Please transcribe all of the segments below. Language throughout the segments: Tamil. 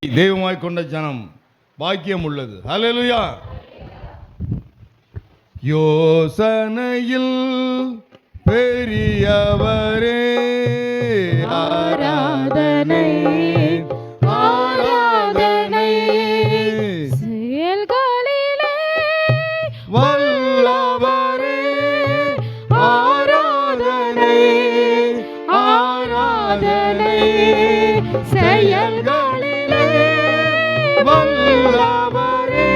தெய்வமாய் கொண்ட ஜனம் பாக்கியம் உள்ளது. ஹல்லேலூயா. யோசனையில் பெரியவரே ஆராதனை ஆராதனை, செயல்களிலே வல்லவரே ஆராதனை ஆராதனை, செயல்களிலே வல்லவரே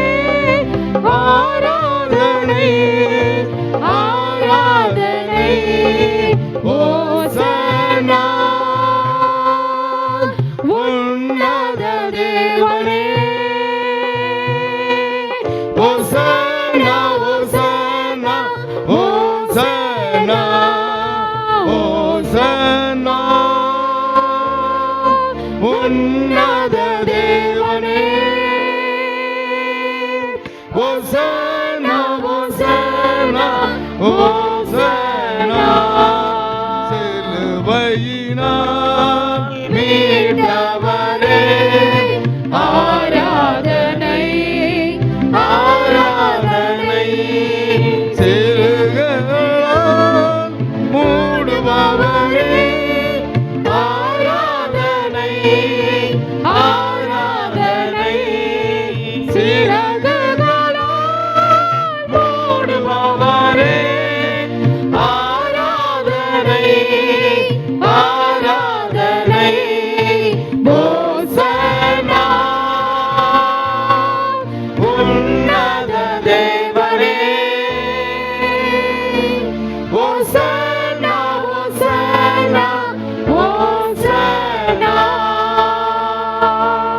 ஆராதனை ஆராதனை. ஓசன்னா உன்னத தேவனே, ஓசன்னா ஓசன்னா ஓசன்னா ஓசன்னா உன்னத தேவனே, ஓசன்னா ஓசன்னா ஓசன்னா. சிலுவையினால் மீட்டவரே ஆராதனை ஆராதனை, சிலுவைகளால் மூடுபவரே ஆராதனை ஆராதனை, சிறகுகளால் மூடுபவரே ஆராதனை ஆராதனை. ஓசன்னா உன்னத தேவனே, ஓசன்னா ஓசன்னா ஓசன்னா.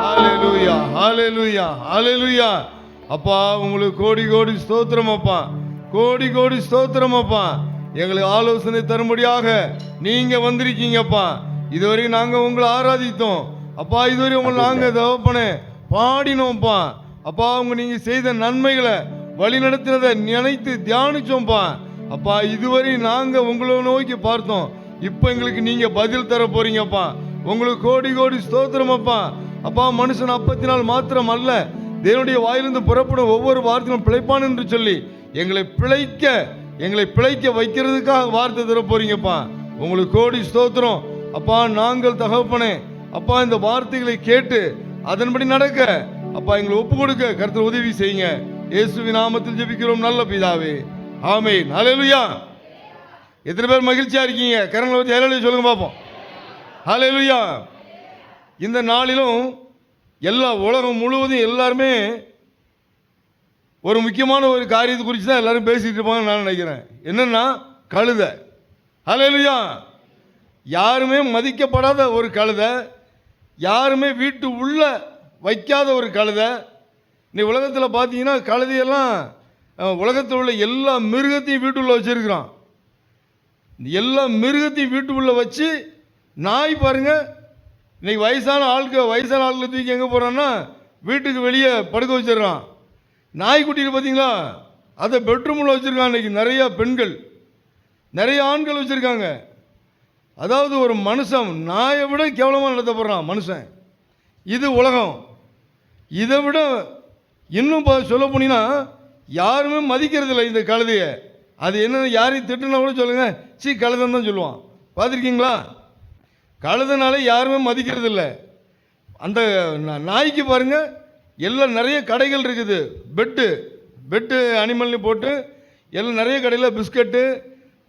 ஹல்லேலூயா ஹல்லேலூயா ஹல்லேலூயா. அப்பா உங்களுக்கு கோடி கோடி ஸ்தோத்திரம் அப்பா, கோடி கோடி ஸ்தோத்திரம் அப்பா. எங்களுக்கு ஆலோசனை தரும்படியாக நீங்க வந்திருக்கீங்கப்பா. இதுவரை நாங்க உங்களை ஆராதித்தோம் அப்பா, இதுவரை உங்களை நாங்க தகப்பனே பாடினோம்ப்பா அப்பா. நீங்க செய்த நன்மைகளை வழி நடத்தினதை நினைத்து தியானிச்சோம்ப்பா அப்பா. இதுவரை நாங்க உங்களை நோக்கி பார்த்தோம், இப்போ எங்களுக்கு நீங்க பதில் தர போறீங்கப்பா. உங்களுக்கு கோடி கோடி ஸ்தோத்திரம் அப்பா. அப்பா, மனுஷன் அப்பத்தினால் மாத்திரம் அல்ல, தேவனுடைய வாயிலிருந்து புறப்படும் ஒவ்வொரு வார்த்தையும் பிழைப்பான் என்று சொல்லி எங்களை பிழைக்க வைக்கிறதுக்காக வார்த்தை தர போறீங்கப்பா. உங்களுக்கு கோடி ஸ்தோத்திரம் அப்பா. நாங்கள் தகப்பனே அப்பா இந்த வார்த்தைகளை கேட்டு அதன்படி நடக்க அப்பா எங்களை ஒப்பு கொடுக்க கர்த்தர் உதவி செய்யுங்க. இயேசுவின் நாமத்தில் ஜெபிக்கிறோம் நல்ல பிதாவே, ஆமென். ஹல்லேலூயா. எத்தனை பேர் மகிழ்ச்சியா இருக்கீங்க? கரங்களை வச்சு ஹல்லேலூயா சொல்லுங்க பார்ப்போம். ஹல்லேலூயா. இந்த நாளிலும் எல்லா உலகம் முழுவதும் எல்லாருமே ஒரு முக்கியமான ஒரு காரியத்தை குறித்து தான் எல்லாரும் பேசிட்டு இருப்பாங்கன்னு நான் நினைக்கிறேன். என்னன்னா கழுதை. ஹல்லேலூயா. யாருமே மதிக்கப்படாத ஒரு கழுதை, யாருமே வீட்டு உள்ள வைக்காத ஒரு கழுதை. இன்னைக்கு உலகத்தில் பார்த்தீங்கன்னா கழுதையெல்லாம் உலகத்தில் உள்ள எல்லா மிருகத்தையும் வீட்டுக்குள்ளே வச்சுருக்கிறான். எல்லா மிருகத்தையும் வீட்டுக்குள்ளே வச்சு நாய் பாருங்க, இன்னைக்கு வயசான ஆட்களை தூக்கி எங்கே போகிறான்னா வீட்டுக்கு வெளியே படுக்க வச்சிடறான். நாய்க்குட்டியில் பார்த்தீங்களா, அதை பெட்ரூமில் வச்சுருக்காங்க. இன்றைக்கி நிறையா பெண்கள், நிறைய ஆண்கள் வச்சுருக்காங்க. அதாவது ஒரு மனுஷன் நாயை விட கேவலமாக நடத்தப்படுறான் மனுஷன். இது உலகம். இதை விட இன்னும் சொல்ல போனீங்கன்னா யாருமே மதிக்கிறது இல்லை இந்த கழுதையை. அது என்ன, யாரையும் திட்டுனா கூட சொல்லுங்கள், கழுதைன்னு தான் சொல்லுவான். பார்த்துருக்கீங்களா? கழுதைனாலே யாருமே மதிக்கிறது இல்லை. அந்த நாய்க்கு பாருங்கள், எல்லாம் நிறைய கடைகள் இருக்குது. பெட்டு அனிமல்னு போட்டு எல்லாம் நிறைய கடையில் பிஸ்கட்டு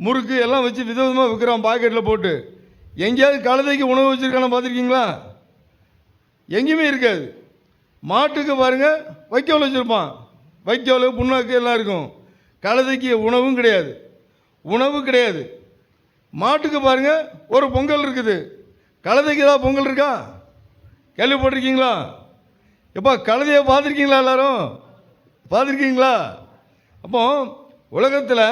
முறுக்கு எல்லாம் வச்சு விதவிதமாக விற்கிறான் பாக்கெட்டில் போட்டு. எங்கேயாவது கழுதைக்கு உணவு வச்சுருக்கான பார்த்துருக்கீங்களா? எங்கேயுமே இருக்காது. மாட்டுக்கு பாருங்கள் வைக்கோல் வச்சுருப்பான், வைக்கோல் புண்ணாக்கு எல்லாம் இருக்கும். கழுதைக்கு உணவும் கிடையாது. மாட்டுக்கு பாருங்கள் ஒரு பொங்கல் இருக்குது. கழுதைக்கு ஏதாவது பொங்கல் இருக்கா? கேள்விப்பட்டிருக்கீங்களா? எப்போ கழுதையை பார்த்துருக்கீங்களா? எல்லாரும் பார்த்துருக்கீங்களா? அப்போ உலகத்தில்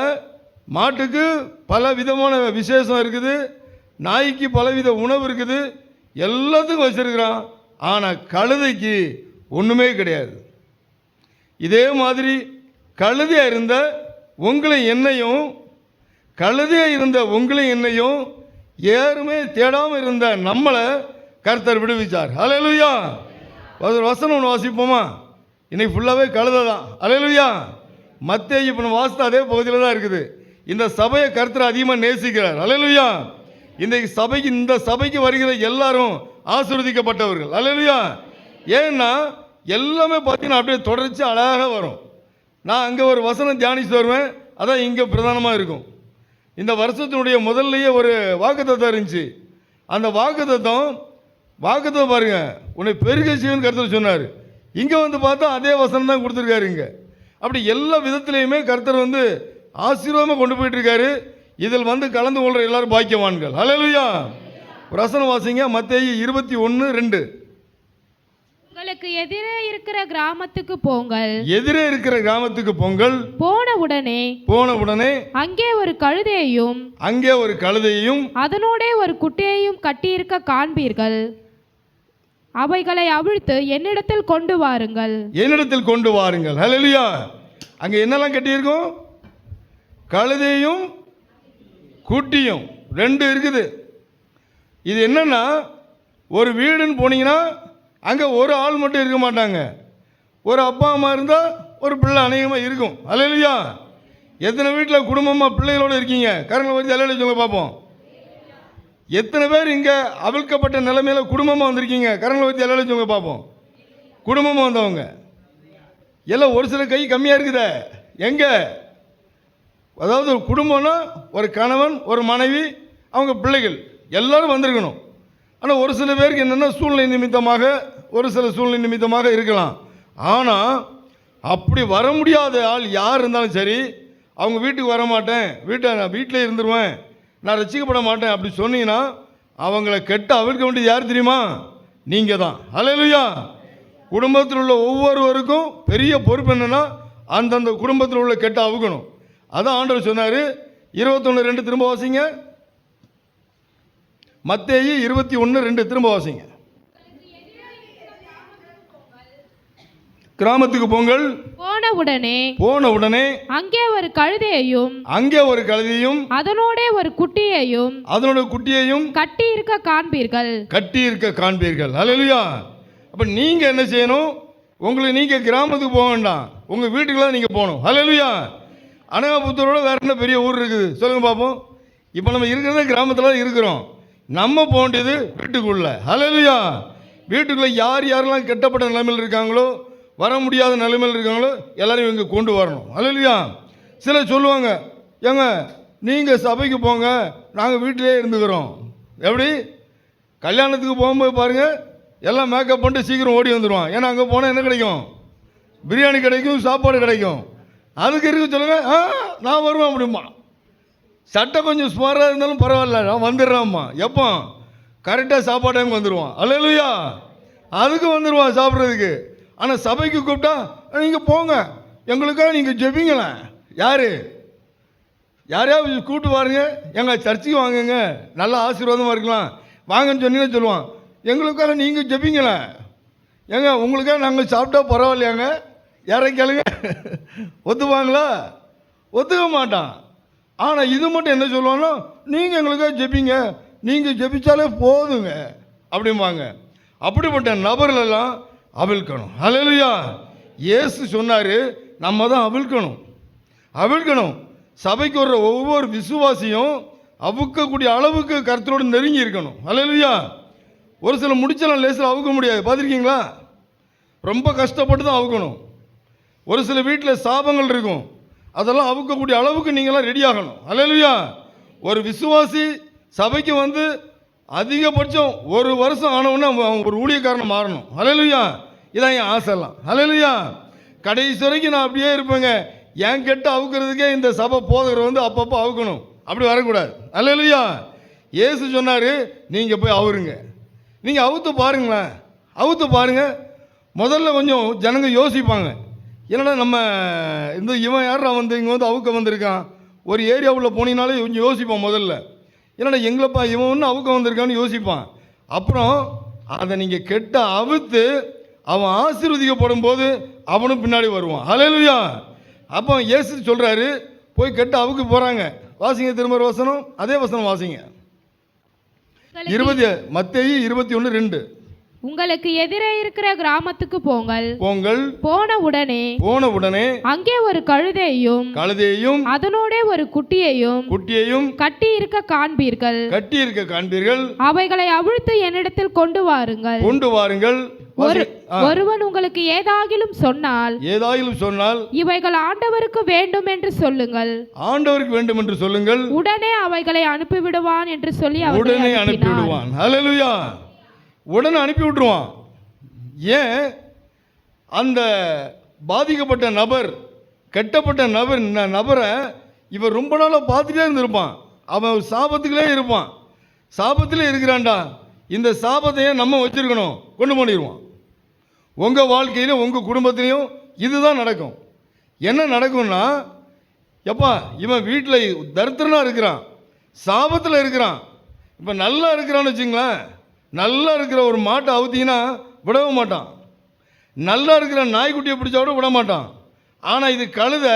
மாட்டுக்கு பல விதமான விசேஷம் இருக்குது, நாய்க்கு பலவித உணவு இருக்குது, எல்லாத்துக்கும் வச்சிருக்கிறான். ஆனால் கழுதைக்கு ஒன்றுமே கிடையாது. இதே மாதிரி கழுதையாக இருந்த உங்களையும் என்னையும் யாருமே தேடாமல் இருந்த நம்மளை கர்த்தர் விடுவிச்சார். ஹல்லேலூயா. ஒரு வசனம் ஒன்று வாசிப்போமா? இன்னைக்கு ஃபுல்லாகவே கழுதை தான். அல்லேலூயா. மத்தேயு இப்போ நம்ம வாசித்த அதே பகுதியில் தான் இருக்குது. இந்த சபையை கர்த்தர் அதிகமாக நேசிக்கிறார். அல்லேலூயா. இந்த சபைக்கு வருகிற எல்லாரும் ஆசீர்வதிக்கப்பட்டவர்கள். அல்லேலூயா. ஏன்னா எல்லாமே பார்த்தீங்கன்னா அப்படியே தொடர்ச்சி அழகாக வரும். நான் அங்கே ஒரு வசனம் தியானிச்சு வருவேன், அதான் இங்கே பிரதானமாக இருக்கும். இந்த வருஷத்தினுடைய முதல்லையே ஒரு வாக்குத்தத்தம் இருந்துச்சு. அந்த வாக்குத்தத்தம் பாருங்க, உன்னை பெருக செய்வன் கர்த்தர் சொன்னார். இங்கே வந்து பார்த்தா அதே வசனம் தான் கொடுத்துருக்காரு. இங்கே அப்படி எல்லா விதத்திலையுமே கர்த்தர் வந்து ஆசீர்வாதமாக கொண்டு போயிட்டு இருக்காரு. இதில் வந்து கலந்து கொள்கிற எல்லாரும் பாக்கியவான்கள். அல்லேலூயா. ஒரு வசனம் வாசிங்க, மத்தேயு 21:2. உங்களுக்கு எதிரே இருக்கிற கிராமத்துக்கு போங்கள். எதிரே இருக்கிற கிராமத்துக்கு போங்கள். போன உடனே அங்கே ஒரு கழுதையையும் அதனோட ஒரு குட்டியையும் கட்டியிருக்க காண்பீர்கள். அவைகளை அவிழ்த்து என்னிடத்தில் கொண்டு வாருங்கள். ஹல்லேலூயா. அங்கே என்னெல்லாம் கட்டியிருக்கும்? கழுதையும் குட்டியும் 2 இருக்குது. இது என்னன்னா, ஒரு வீடுன்னு போனீங்கன்னா அங்கே ஒரு ஆள் மட்டும் இருக்க மாட்டாங்க. ஒரு அப்பா அம்மா இருந்தால் ஒரு பிள்ளை அநேகமாக இருக்கும். அல்லேலூயா. எத்தனை வீட்டில் குடும்பமாக பிள்ளைகளோடு இருக்கீங்க? கரங்களை வச்சு அல்லேலூயா சொல்லுங்க பார்ப்போம். எத்தனை பேர் இங்கே அவிழ்க்கப்பட்ட நிலைமையில் குடும்பமாக வந்திருக்கீங்க? கரங்களை வச்சு அல்லேலூயா சொல்லுங்க பார்ப்போம். குடும்பமாக வந்தவங்க எல்லாம் ஒரு சில கை கம்மியாக இருக்குதே. எங்கே? அதாவது ஒரு குடும்பம்னா ஒரு கணவன், ஒரு மனைவி, அவங்க பிள்ளைகள் எல்லோரும் வந்திருக்கணும். ஆனால் ஒரு சில பேருக்கு என்னென்னா ஒரு சில சூழ்நிலை நிமித்தமாக இருக்கலாம். ஆனால் அப்படி வர முடியாத ஆள் யார் இருந்தாலும் சரி, அவங்க வீட்டுக்கு வர மாட்டேன், வீட்டில் இருந்துருவேன், நான் ரசிக்கப்பட மாட்டேன் அப்படி சொன்னீங்கன்னா அவங்கள கெட்ட அவிழ்க்க வேண்டியது யார் தெரியுமா? நீங்கள் தான். அல்லேலூயா. குடும்பத்தில் உள்ள ஒவ்வொருவருக்கும் பெரிய பொறுப்பு என்னென்னா, அந்தந்த குடும்பத்தில் உள்ள கெட்ட அவுக்கணும். அதான் ஆண்டவர் சொன்னார். 21:2 திரும்ப வாசிங்க. மத்தேயு 21:2 திரும்ப வாசிங்க. கிராமத்துக்கு போங்கள். போன உடனே அங்கே ஒரு கழுதையையும் அதனோட ஒரு குட்டியையும் கட்டி இருக்க காண்பீர்கள். அல்லேலூயா. அப்ப நீங்க என்ன செய்யணும்? நீங்க கிராமத்துக்கு போக வேண்டாம், உங்க வீட்டுக்குள்ள நீங்க போகணும். அல்லேலூயா. அனகாபுத்தூரோட வேற என்ன பெரிய ஊர் இருக்குது சொல்லுங்க பார்ப்போம். இப்போ நம்ம இருக்கிறத கிராமத்தில் இருக்கிறோம். நம்ம போண்டியது வீட்டுக்குள்ள. அல்லேலூயா. வீட்டுக்குள்ள யாரெல்லாம் கெட்டப்பட்ட நிலைமையில் இருக்காங்களோ, வர முடியாத நிலைமையில் இருக்காங்களோ எல்லாரையும் இங்கே கொண்டு வரணும். அல்லேலூயா. சிலர் சொல்லுவாங்க, ஏங்க நீங்கள் சபைக்கு போங்க, நாங்கள் வீட்டிலே இருந்துக்கிறோம். எப்படி? கல்யாணத்துக்கு போகும்போது பாருங்கள், எல்லாம் மேக்கப் பண்ணிட்டு சீக்கிரம் ஓடி வந்துடுவான். ஏன்னா அங்கே போனால் என்ன கிடைக்கும்? பிரியாணி கிடைக்கும், சாப்பாடு கிடைக்கும். அதுக்கு இருக்கு சொல்லுங்க, நான் வருவேன் அப்படிமா. சட்டை கொஞ்சம் சுமாராக இருந்தாலும் பரவாயில்ல, நான் வந்துடுறேன்ம்மா. எப்போ? கரெக்டாக சாப்பாடு டைம் வந்துடுவான். அல்லேலூயா. அதுக்கு வந்துடுவான் சாப்பிட்றதுக்கு. ஆனால் சபைக்கு கூப்பிட்டா நீங்கள் போங்க, எங்களுக்காக நீங்கள் ஜெபிங்களேன். யாரையாவது கூப்பிட்டு பாருங்க, எங்கள் சர்ச்சுக்கு வாங்குங்க, நல்ல ஆசீர்வாதமாக இருக்கலாம் வாங்கன்னு சொன்னீங்கன்னு சொல்லுவான். எங்களுக்காக நீங்கள் ஜெபிங்களேன். ஏங்க உங்களுக்காக நாங்கள் சாப்பிட்டா பரவாயில்லையாங்க? யாரை கேளுங்க, ஒத்துவாங்களா? ஒத்துக்க மாட்டான். ஆனால் இது மட்டும் என்ன சொல்லுவானோ, நீங்கள் எங்களுக்காக ஜெபிங்க, நீங்கள் ஜெபிச்சாலே போதுங்க அப்படிம்பாங்க. அப்படிப்பட்ட நபர்களெல்லாம் அவிழ்க்கணும். அல்லேலூயா. இயேசு சொன்னார், நம்ம தான் அவிழ்க்கணும். சபைக்கு வர்ற ஒவ்வொரு விசுவாசியும் அவுக்கக்கூடிய அளவுக்கு கர்த்தரோடு நெருங்கி இருக்கணும். அல்லேலூயா. ஒரு சில முடிச்சலாம் லேசில் அவுக்க முடியாது, பார்த்துருக்கீங்களா? ரொம்ப கஷ்டப்பட்டு தான் அவுக்கணும். ஒரு சில வீட்டில் சாபங்கள் இருக்கும், அதெல்லாம் அவுக்கக்கூடிய அளவுக்கு நீங்களாம் ரெடி ஆகணும். அல்லேலூயா. ஒரு விசுவாசி சபைக்கு வந்து அதிகபட்சம் 1 வருஷம் ஆனவுடனே அவன் ஒரு ஊழியக்காரனை மாறணும். அல்லேலூயா. இதான் என் ஆசைலாம். அல்லேலூயா. கடைசி வரைக்கும் நான் அப்படியே இருப்பேங்க. என் கெட்ட அவுக்கிறதுக்கே இந்த சபை போதகர் வந்து அப்பப்போ அவுக்கணும், அப்படி வரக்கூடாது. அல்லேலூயா. இயேசு சொன்னார், நீங்கள் போய் அவுருங்க. நீங்கள் அவுத்து பாருங்கள். முதல்ல கொஞ்சம் ஜனங்க யோசிப்பாங்க, என்னடா நம்ம இவன் யாரா வந்து இங்கே வந்து அவுக்க வந்திருக்கான். ஒரு ஏரியாவில் போனீங்கனாலே கொஞ்சம் யோசிப்பான். முதல்ல என்னடா எங்களப்பா இவன் ஒன்று அவுக்க வந்திருக்கான்னு யோசிப்பான். அப்புறம் அதை நீங்கள் கெட்ட அவுத்து அவன் ஆசீர்வதிக்கப்படும் போது அவனும் பின்னாடி வருவான். அல்லேலூயா. அப்போ இயேசு சொல்கிறாரு, போய் கெட்ட அவுக்கு போகிறாங்க. வாசிங்க திரும்ப வசனம், அதே வசனம் வாசிங்க. மத்தேயு 21:2. உங்களுக்கு எதிரே இருக்கிற கிராமத்துக்கு போங்கள். போன உடனே அங்கே ஒரு கழுதையையும் அதனோட ஒரு குட்டியையும் கட்டி இருக்க காண்பீர்கள். அவைகளை அவிழ்த்து என்னிடத்தில் கொண்டு வாருங்கள். ஒருவன் உங்களுக்கு ஏதாகிலும் சொன்னால் இவைகள் ஆண்டவருக்கு வேண்டும் என்று சொல்லுங்கள். உடனே அவைகளை அனுப்பிவிடுவான் என்று சொல்லி உடனே அனுப்பிவிடுவான். ஹல்லேலூயா. உடனே அனுப்பி விட்டுருவான். ஏன்? அந்த பாதிக்கப்பட்ட நபர், கெட்டப்பட்ட நபரை இவர் ரொம்ப நாளாக பார்த்துட்டே இருந்திருப்பான். அவன் சாபத்துக்குள்ளே இருப்பான். சாபத்திலே இருக்கிறான்டா, இந்த சாபத்தையே நம்ம வச்சிருக்கணும், கொண்டு பண்ணிடுவான். உங்கள் வாழ்க்கையிலும் உங்கள் குடும்பத்திலையும் இதுதான் நடக்கும். என்ன நடக்கும்னா, எப்பா இவன் வீட்டில் தரித்திரனாக இருக்கிறான், சாபத்தில் இருக்கிறான். இப்போ நல்லா இருக்கிறான்னு வச்சுங்களேன், நல்லா இருக்கிற ஒரு மாட்டை அவுத்திங்கன்னா விடவே மாட்டான். நல்லா இருக்கிற நாய்க்குட்டியை பிடிச்சா கூட விட மாட்டான். ஆனால் இது கழுதை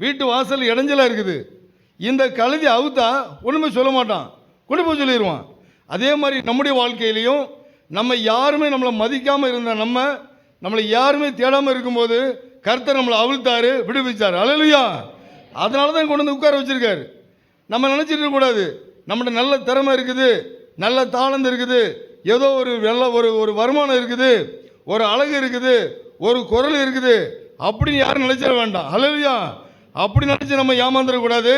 வீட்டு வாசல் இடைஞ்சலாக இருக்குது. இந்த கழுதை அவுத்தா ஒன்றுமே சொல்ல மாட்டான், கொண்டு போய் சொல்லிடுவான். அதே மாதிரி நம்முடைய வாழ்க்கையிலையும் நம்ம யாருமே நம்மளை மதிக்காமல் இருந்த நம்மளை யாருமே தேடாமல் இருக்கும்போது கர்த்தர் நம்மளை அவிழ்த்தாரு, விடுவிச்சார். ஹல்லேலூயா. அதனால தான் கொண்டு வந்து உட்கார வச்சிருக்காரு. நம்ம நினச்சிட்டு இருக்கக்கூடாது நம்மகிட்ட நல்ல திறமை இருக்குது, நல்ல தாளந்து இருக்குது, ஏதோ ஒரு நல்ல ஒரு வருமானம் இருக்குது, ஒரு அழகு இருக்குது, ஒரு குரல் இருக்குது அப்படின்னு யாரும் நினைச்சிட வேண்டாம். ஹல்லேலூயா. அப்படி நினச்சி நம்ம ஏமாந்துடக்கூடாது.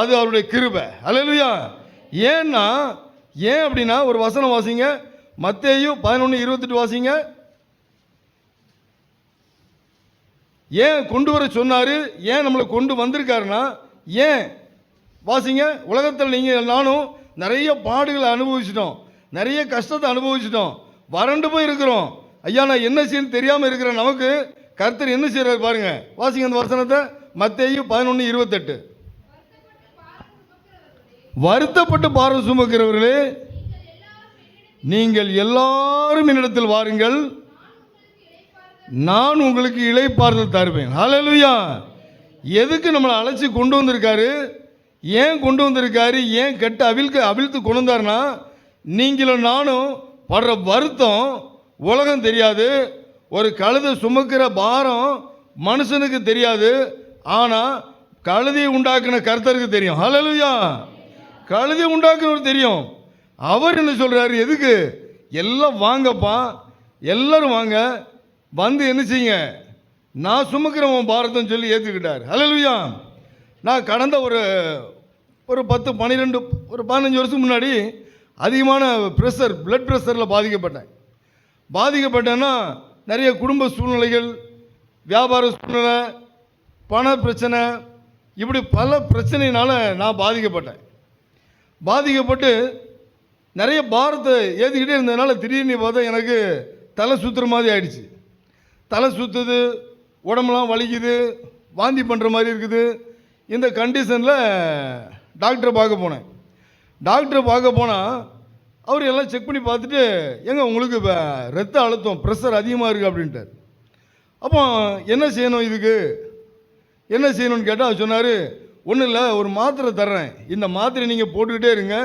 அது அவருடைய கிருபை. ஹல்லேலூயா. ஏன் அப்படின்னா ஒரு வசனம் வாசிங்க, மத்தேயு 11:28 வாசிங்க. ஏன் கொண்டு வர சொன்னார், ஏன் நம்மளை கொண்டு வந்திருக்காருன்னா ஏன் வாசிங்க. உலகத்தில் நீங்கள் நானும் நிறைய பாடுகளை அனுபவிச்சிட்டோம், நிறைய கஷ்டத்தை அனுபவிச்சிட்டோம், வறண்டு போய் இருக்கிறோம். ஐயா நான் என்ன செய்யணும் தெரியாமல் இருக்கிறேன். நமக்கு கர்த்தர் என்ன செய்கிறார் பாருங்க. வாசிங்க அந்த வசனத்தை, மத்தேயு 11:28. வருத்தப்பட்டு பாரம் சுமக்கிறவர்களே, நீங்கள் எல்லாரும் என்னிடத்தில் வாருங்கள், நான் உங்களுக்கு இளைப்பாறுதல் தருவேன். ஹல்லேலூயா. எதுக்கு நம்மளை அழைச்சி கொண்டு வந்திருக்காரு, ஏன் கொண்டு வந்திருக்காரு, ஏன் அவிழ்த்து கொண்டு வந்தார்னா, நீங்களும் நானும் படுற வருத்தம் உலகம் தெரியாது. ஒரு கழுதை சுமக்கிற பாரம் மனுஷனுக்கு தெரியாது. ஆனால் கழுதையை உண்டாக்குன கர்த்தருக்கு தெரியும். ஹல்லேலூயா. கழுதையை உண்டாக்குனவர் தெரியும். அவர் என்ன சொல்கிறாரு, எதுக்கு எல்லாம் வாங்கப்பா, எல்லாரும் வாங்க, வந்து என்ன செய்யுங்க, நான் சுமக்கிறவன் பாரதம் சொல்லி ஏற்றுக்கிட்டார். ஹல்லேலூயா. நான் கடந்த ஒரு 10, 12, ஒரு 15 வருஷம் முன்னாடி அதிகமான பிளட் ப்ரெஷரில் பாதிக்கப்பட்டேன்னா நிறைய குடும்ப சூழ்நிலைகள், வியாபார சூழ்நிலை, பண பிரச்சனை, இப்படி பல பிரச்சனையினால் நான் பாதிக்கப்பட்டு நிறைய பாரத்தை ஏற்றிக்கிட்டே இருந்ததுனால திடீர்னு பார்த்தா எனக்கு தலை சுற்றுற மாதிரி ஆயிடுச்சு. தலை சுற்றுது, உடம்புலாம் வலிக்குது, வாந்தி பண்ணுற மாதிரி இருக்குது. இந்த கண்டிஷனில் டாக்டரை பார்க்க போனால் அவர் எல்லாம் செக் பண்ணி பார்த்துட்டு, ஏங்க உங்களுக்கு இப்போ ரத்த அழுத்தம் ப்ரெஷர் அதிகமாக இருக்குது அப்படின்ட்டார். அப்போ என்ன செய்யணும், இதுக்கு என்ன செய்யணும்னு கேட்டால் அவர் சொன்னார், ஒன்றும் இல்லை, ஒரு மாத்திரை தர்றேன், இந்த மாத்திரை நீங்கள் போட்டுக்கிட்டே இருங்க,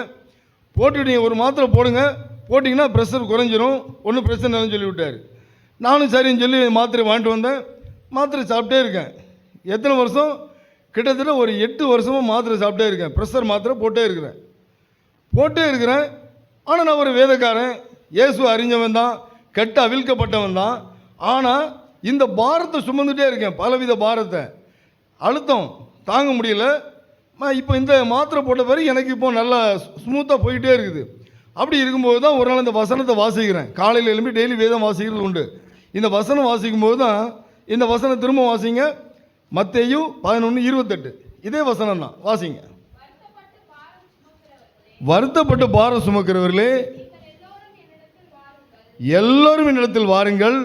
போட்டுட்டு நீங்கள் ஒரு மாத்திரை போட்டிங்கன்னா ப்ரெஷர் குறைஞ்சிரும், ஒன்றும் பிரச்சனை இல்லைன்னு சொல்லி விட்டார். நானும் சரின்னு சொல்லி மாத்திரை வாங்கிட்டு வந்தேன். மாத்திரை சாப்பிட்டே இருக்கேன். எத்தனை வருஷம், கிட்டத்தட்ட ஒரு 8 வருஷமாக மாத்திரை சாப்பிட்டே இருக்கேன். ப்ரெஷர் மாத்திரை போட்டே இருக்கிறேன். ஆனால் நான் ஒரு வேதக்காரன், இயேசு அறிஞ்சவன் தான், கெட்ட அவிழ்க்கப்பட்டவன் தான். ஆனால் இந்த பாரத்தை சுமந்துகிட்டே இருக்கேன், பலவித பாரத்தை, அழுத்தம் தாங்க முடியல. இப்போ இந்த மாத்திரை போட்ட பிறகு எனக்கு இப்போ நல்லா ஸ்மூத்தாக போயிட்டே இருக்குது. அப்படி இருக்கும்போது தான் ஒரு நாள் இந்த வசனத்தை வாசிக்கிறேன். காலையில் எழும்பி டெய்லி வேதம் வாசிக்கிறது உண்டு. இந்த வசனம் வாசிக்கும்போது தான், இந்த வசனம் திரும்ப வாசிங்க, மத்தேயு 11:28. இதே வசனம் தான், வாசிங்க. வருத்தப்பட்டு பாரம் சுமக்கிறவர்களே, எல்லோரும் என்னிடத்தில் வாருங்கள்,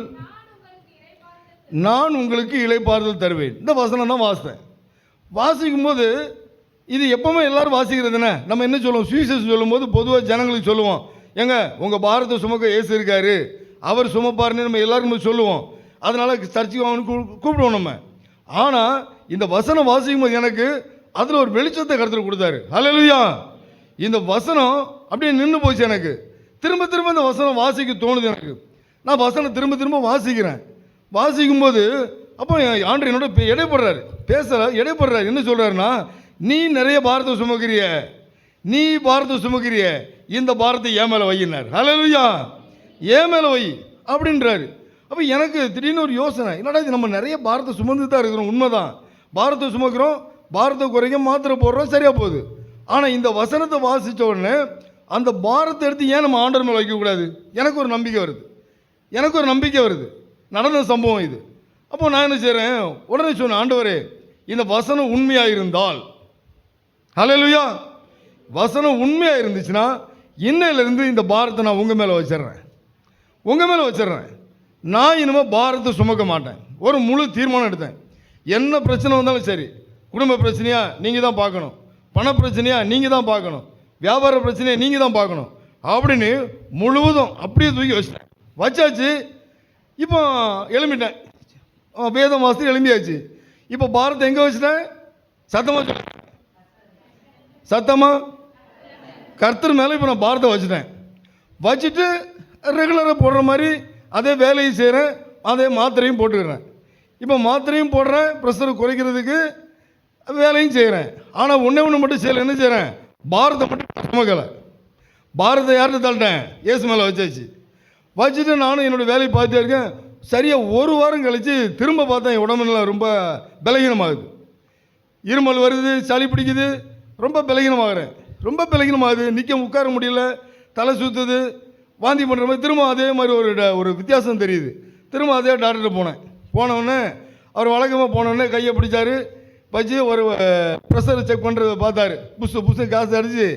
நான் உங்களுக்கு இளைப்பாறுதல் தருவேன். இந்த வசனம் தான் வாசிக்கும்போது இது எப்பவுமே எல்லாரும் வாசிக்கிறதுனே. நம்ம என்ன சொல்லுவோம், சுவிசேஷம் சொல்லும்போது பொதுவாக ஜனங்களுக்கு சொல்லுவோம், ஏங்க உங்கள் பாரத்தை சுமக்க இயேசு இருக்காரு, அவர் சுமப்பாருன்னு நம்ம எல்லாருமே சொல்லுவோம். அதனால் சர்ச்சுக்கு வாங்கன்னு கூப்பிடுவோம் நம்ம. ஆனால் இந்த வசனம் வாசிக்கும் போது எனக்கு அதில் ஒரு வெளிச்சத்தை கருத்தில் கொடுத்தாரு. ஹல்லேலூயா. இந்த வசனம் அப்படியே நின்று போச்சு. எனக்கு திரும்ப இந்த வசனம் வாசிக்க தோணுது. எனக்கு நான் வசனம் திரும்ப திரும்ப வாசிக்கிறேன். வாசிக்கும்போது அப்போ ஆண்டவர் என்னோட இடைப்படுறாரு, பேசல இடைப்படுறாரு. என்ன சொல்கிறாருன்னா, நீ நிறைய பாரத்தை சுமக்கிறிய, நீ பாரத்தை சுமக்கிறிய, இந்த பாரத்தை ஏன் மேலே வையினார். ஹல்லேலூயா, ஏன் மேலே வை அப்படின்றாரு. அப்போ எனக்கு திடீர்னு ஒரு யோசனை, என்னடா இது நம்ம நிறைய பாரத்தை சுமந்து தான் இருக்கிறோம். உண்மைதான், பாரத்தை சுமக்கிறோம், பாரத்தை குறைக்க மாத்திரை போடுறோம், சரியாக போகுது. ஆனால் இந்த வசனத்தை வாசித்த உடனே அந்த பாரத்தை எடுத்து ஏன் நம்ம ஆண்டவர் மேலே வைக்கக்கூடாது? எனக்கு ஒரு நம்பிக்கை வருது. நடந்த சம்பவம் இது. அப்போ நான் என்ன செய்கிறேன், உடனே சொன்னேன், ஆண்டவரே இந்த வசனம் உண்மையாக இருந்தால், ஹல்லேலூயா, வசனம் உண்மையாக இருந்துச்சுன்னா இன்னையிலேருந்து இந்த பாரத்தை நான் உங்கள் மேலே வச்சிடுறேன். நான் இனிமேல் பாரத்தை சுமக்க மாட்டேன். ஒரு முழு தீர்மானம் எடுத்தேன். என்ன பிரச்சனை வந்தாலும் சரி, குடும்ப பிரச்சனையா நீங்கள் தான் பார்க்கணும், பண பிரச்சனையா நீங்கள் தான் பார்க்கணும், வியாபார பிரச்சனையா நீங்கள் தான் பார்க்கணும் அப்படின்னு முழுவதும் அப்படியே தூக்கி வச்சாச்சு. இப்போ எழும்பிட்டேன், வேதம் வாசி எழும்பியாச்சு. இப்போ பாரத்தை எங்கே வச்சுட்டேன்? சத்தமாக கர்த்தர் மேலே இப்போ நான் பாரத்தை வச்சுட்டு ரெகுலராக போடுற மாதிரி அதே வேலையும் செய்கிறேன், அதே மாத்திரையும் போட்டுக்கிறேன். இப்போ மாத்திரையும் போடுறேன், ப்ரெஷர் குறைக்கிறதுக்கு வேலையும் செய்கிறேன். ஆனால் ஒன்று மட்டும் செய்யலை. என்ன செய்கிறேன்? பாரத்தை மட்டும் சுமக்கலை. பாரத்தை யார்கிட்ட தள்ளிட்டேன்? இயேசு மேலே வச்சுட்டு நானும் என்னோடய வேலையை பார்த்துட்டே இருக்கேன். சரியாக ஒரு வாரம் கழித்து திரும்ப பார்த்தேன், என் உடம்புலாம் ரொம்ப பலகீனமாகுது. இருமல் வருது, சளி பிடிக்குது, ரொம்ப பலகீனமாகுது. நிற்க உட்கார முடியல, தலை சுற்றுது, வாந்தி பண்ணுற மாதிரி. திரும்ப அதே மாதிரி ஒரு வித்தியாசம் தெரியுது. திரும்ப அதே டாக்டர்கிட்ட போனவுடனே அவர் வழக்கமாக போனோடனே கையை பிடிச்சாரு, வச்சு ஒரு ப்ரெஷரை செக் பண்ணுறத பார்த்தாரு. புதுசு காசு அடித்து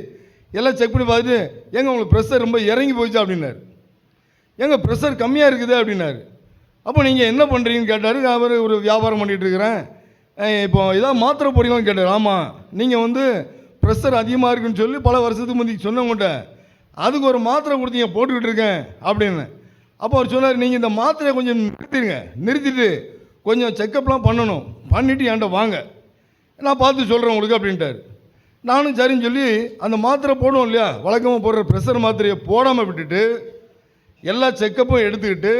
எல்லாம் செக் பண்ணி பார்த்துட்டு, ஏங்க உங்களுக்கு ப்ரெஷர் ரொம்ப இறங்கி போயிடுச்சு அப்படின்னாரு. ஏங்க ப்ரெஷர் கம்மியாக இருக்குது அப்படின்னாரு. அப்போ நீங்கள் என்ன பண்ணுறீங்கன்னு கேட்டார். அவர் ஒரு வியாபாரம் பண்ணிகிட்ருக்கிறேன், இப்போ ஏதாவது மாத்திரை போடுறீங்களான்னு கேட்டார். ஆமாம், நீங்கள் ப்ரெஷர் அதிகமாக இருக்குன்னு சொல்லி பல வருஷத்துக்கு முந்தி சொன்னவங்கள்ட்ட அதுக்கு ஒரு மாத்திரை கொடுத்தீங்க, போட்டுக்கிட்டு இருக்கேன் அப்படின்னு. அப்போ அவர் சொன்னார், நீங்கள் இந்த மாத்திரையை கொஞ்சம் நிறுத்திட்டு கொஞ்சம் செக்கப்லாம் பண்ணிவிட்டு என்கிட்ட வாங்க, நான் பார்த்து சொல்கிறேன் உங்களுக்கு அப்படின்ட்டார். நானும் சரின்னு சொல்லி அந்த மாத்திரை போடுவோம் இல்லையா, வழக்கமாக போடுற ப்ரெஷர் மாத்திரையை போடாமல் விட்டுட்டு எல்லா செக்கப்பும் எடுத்துக்கிட்டு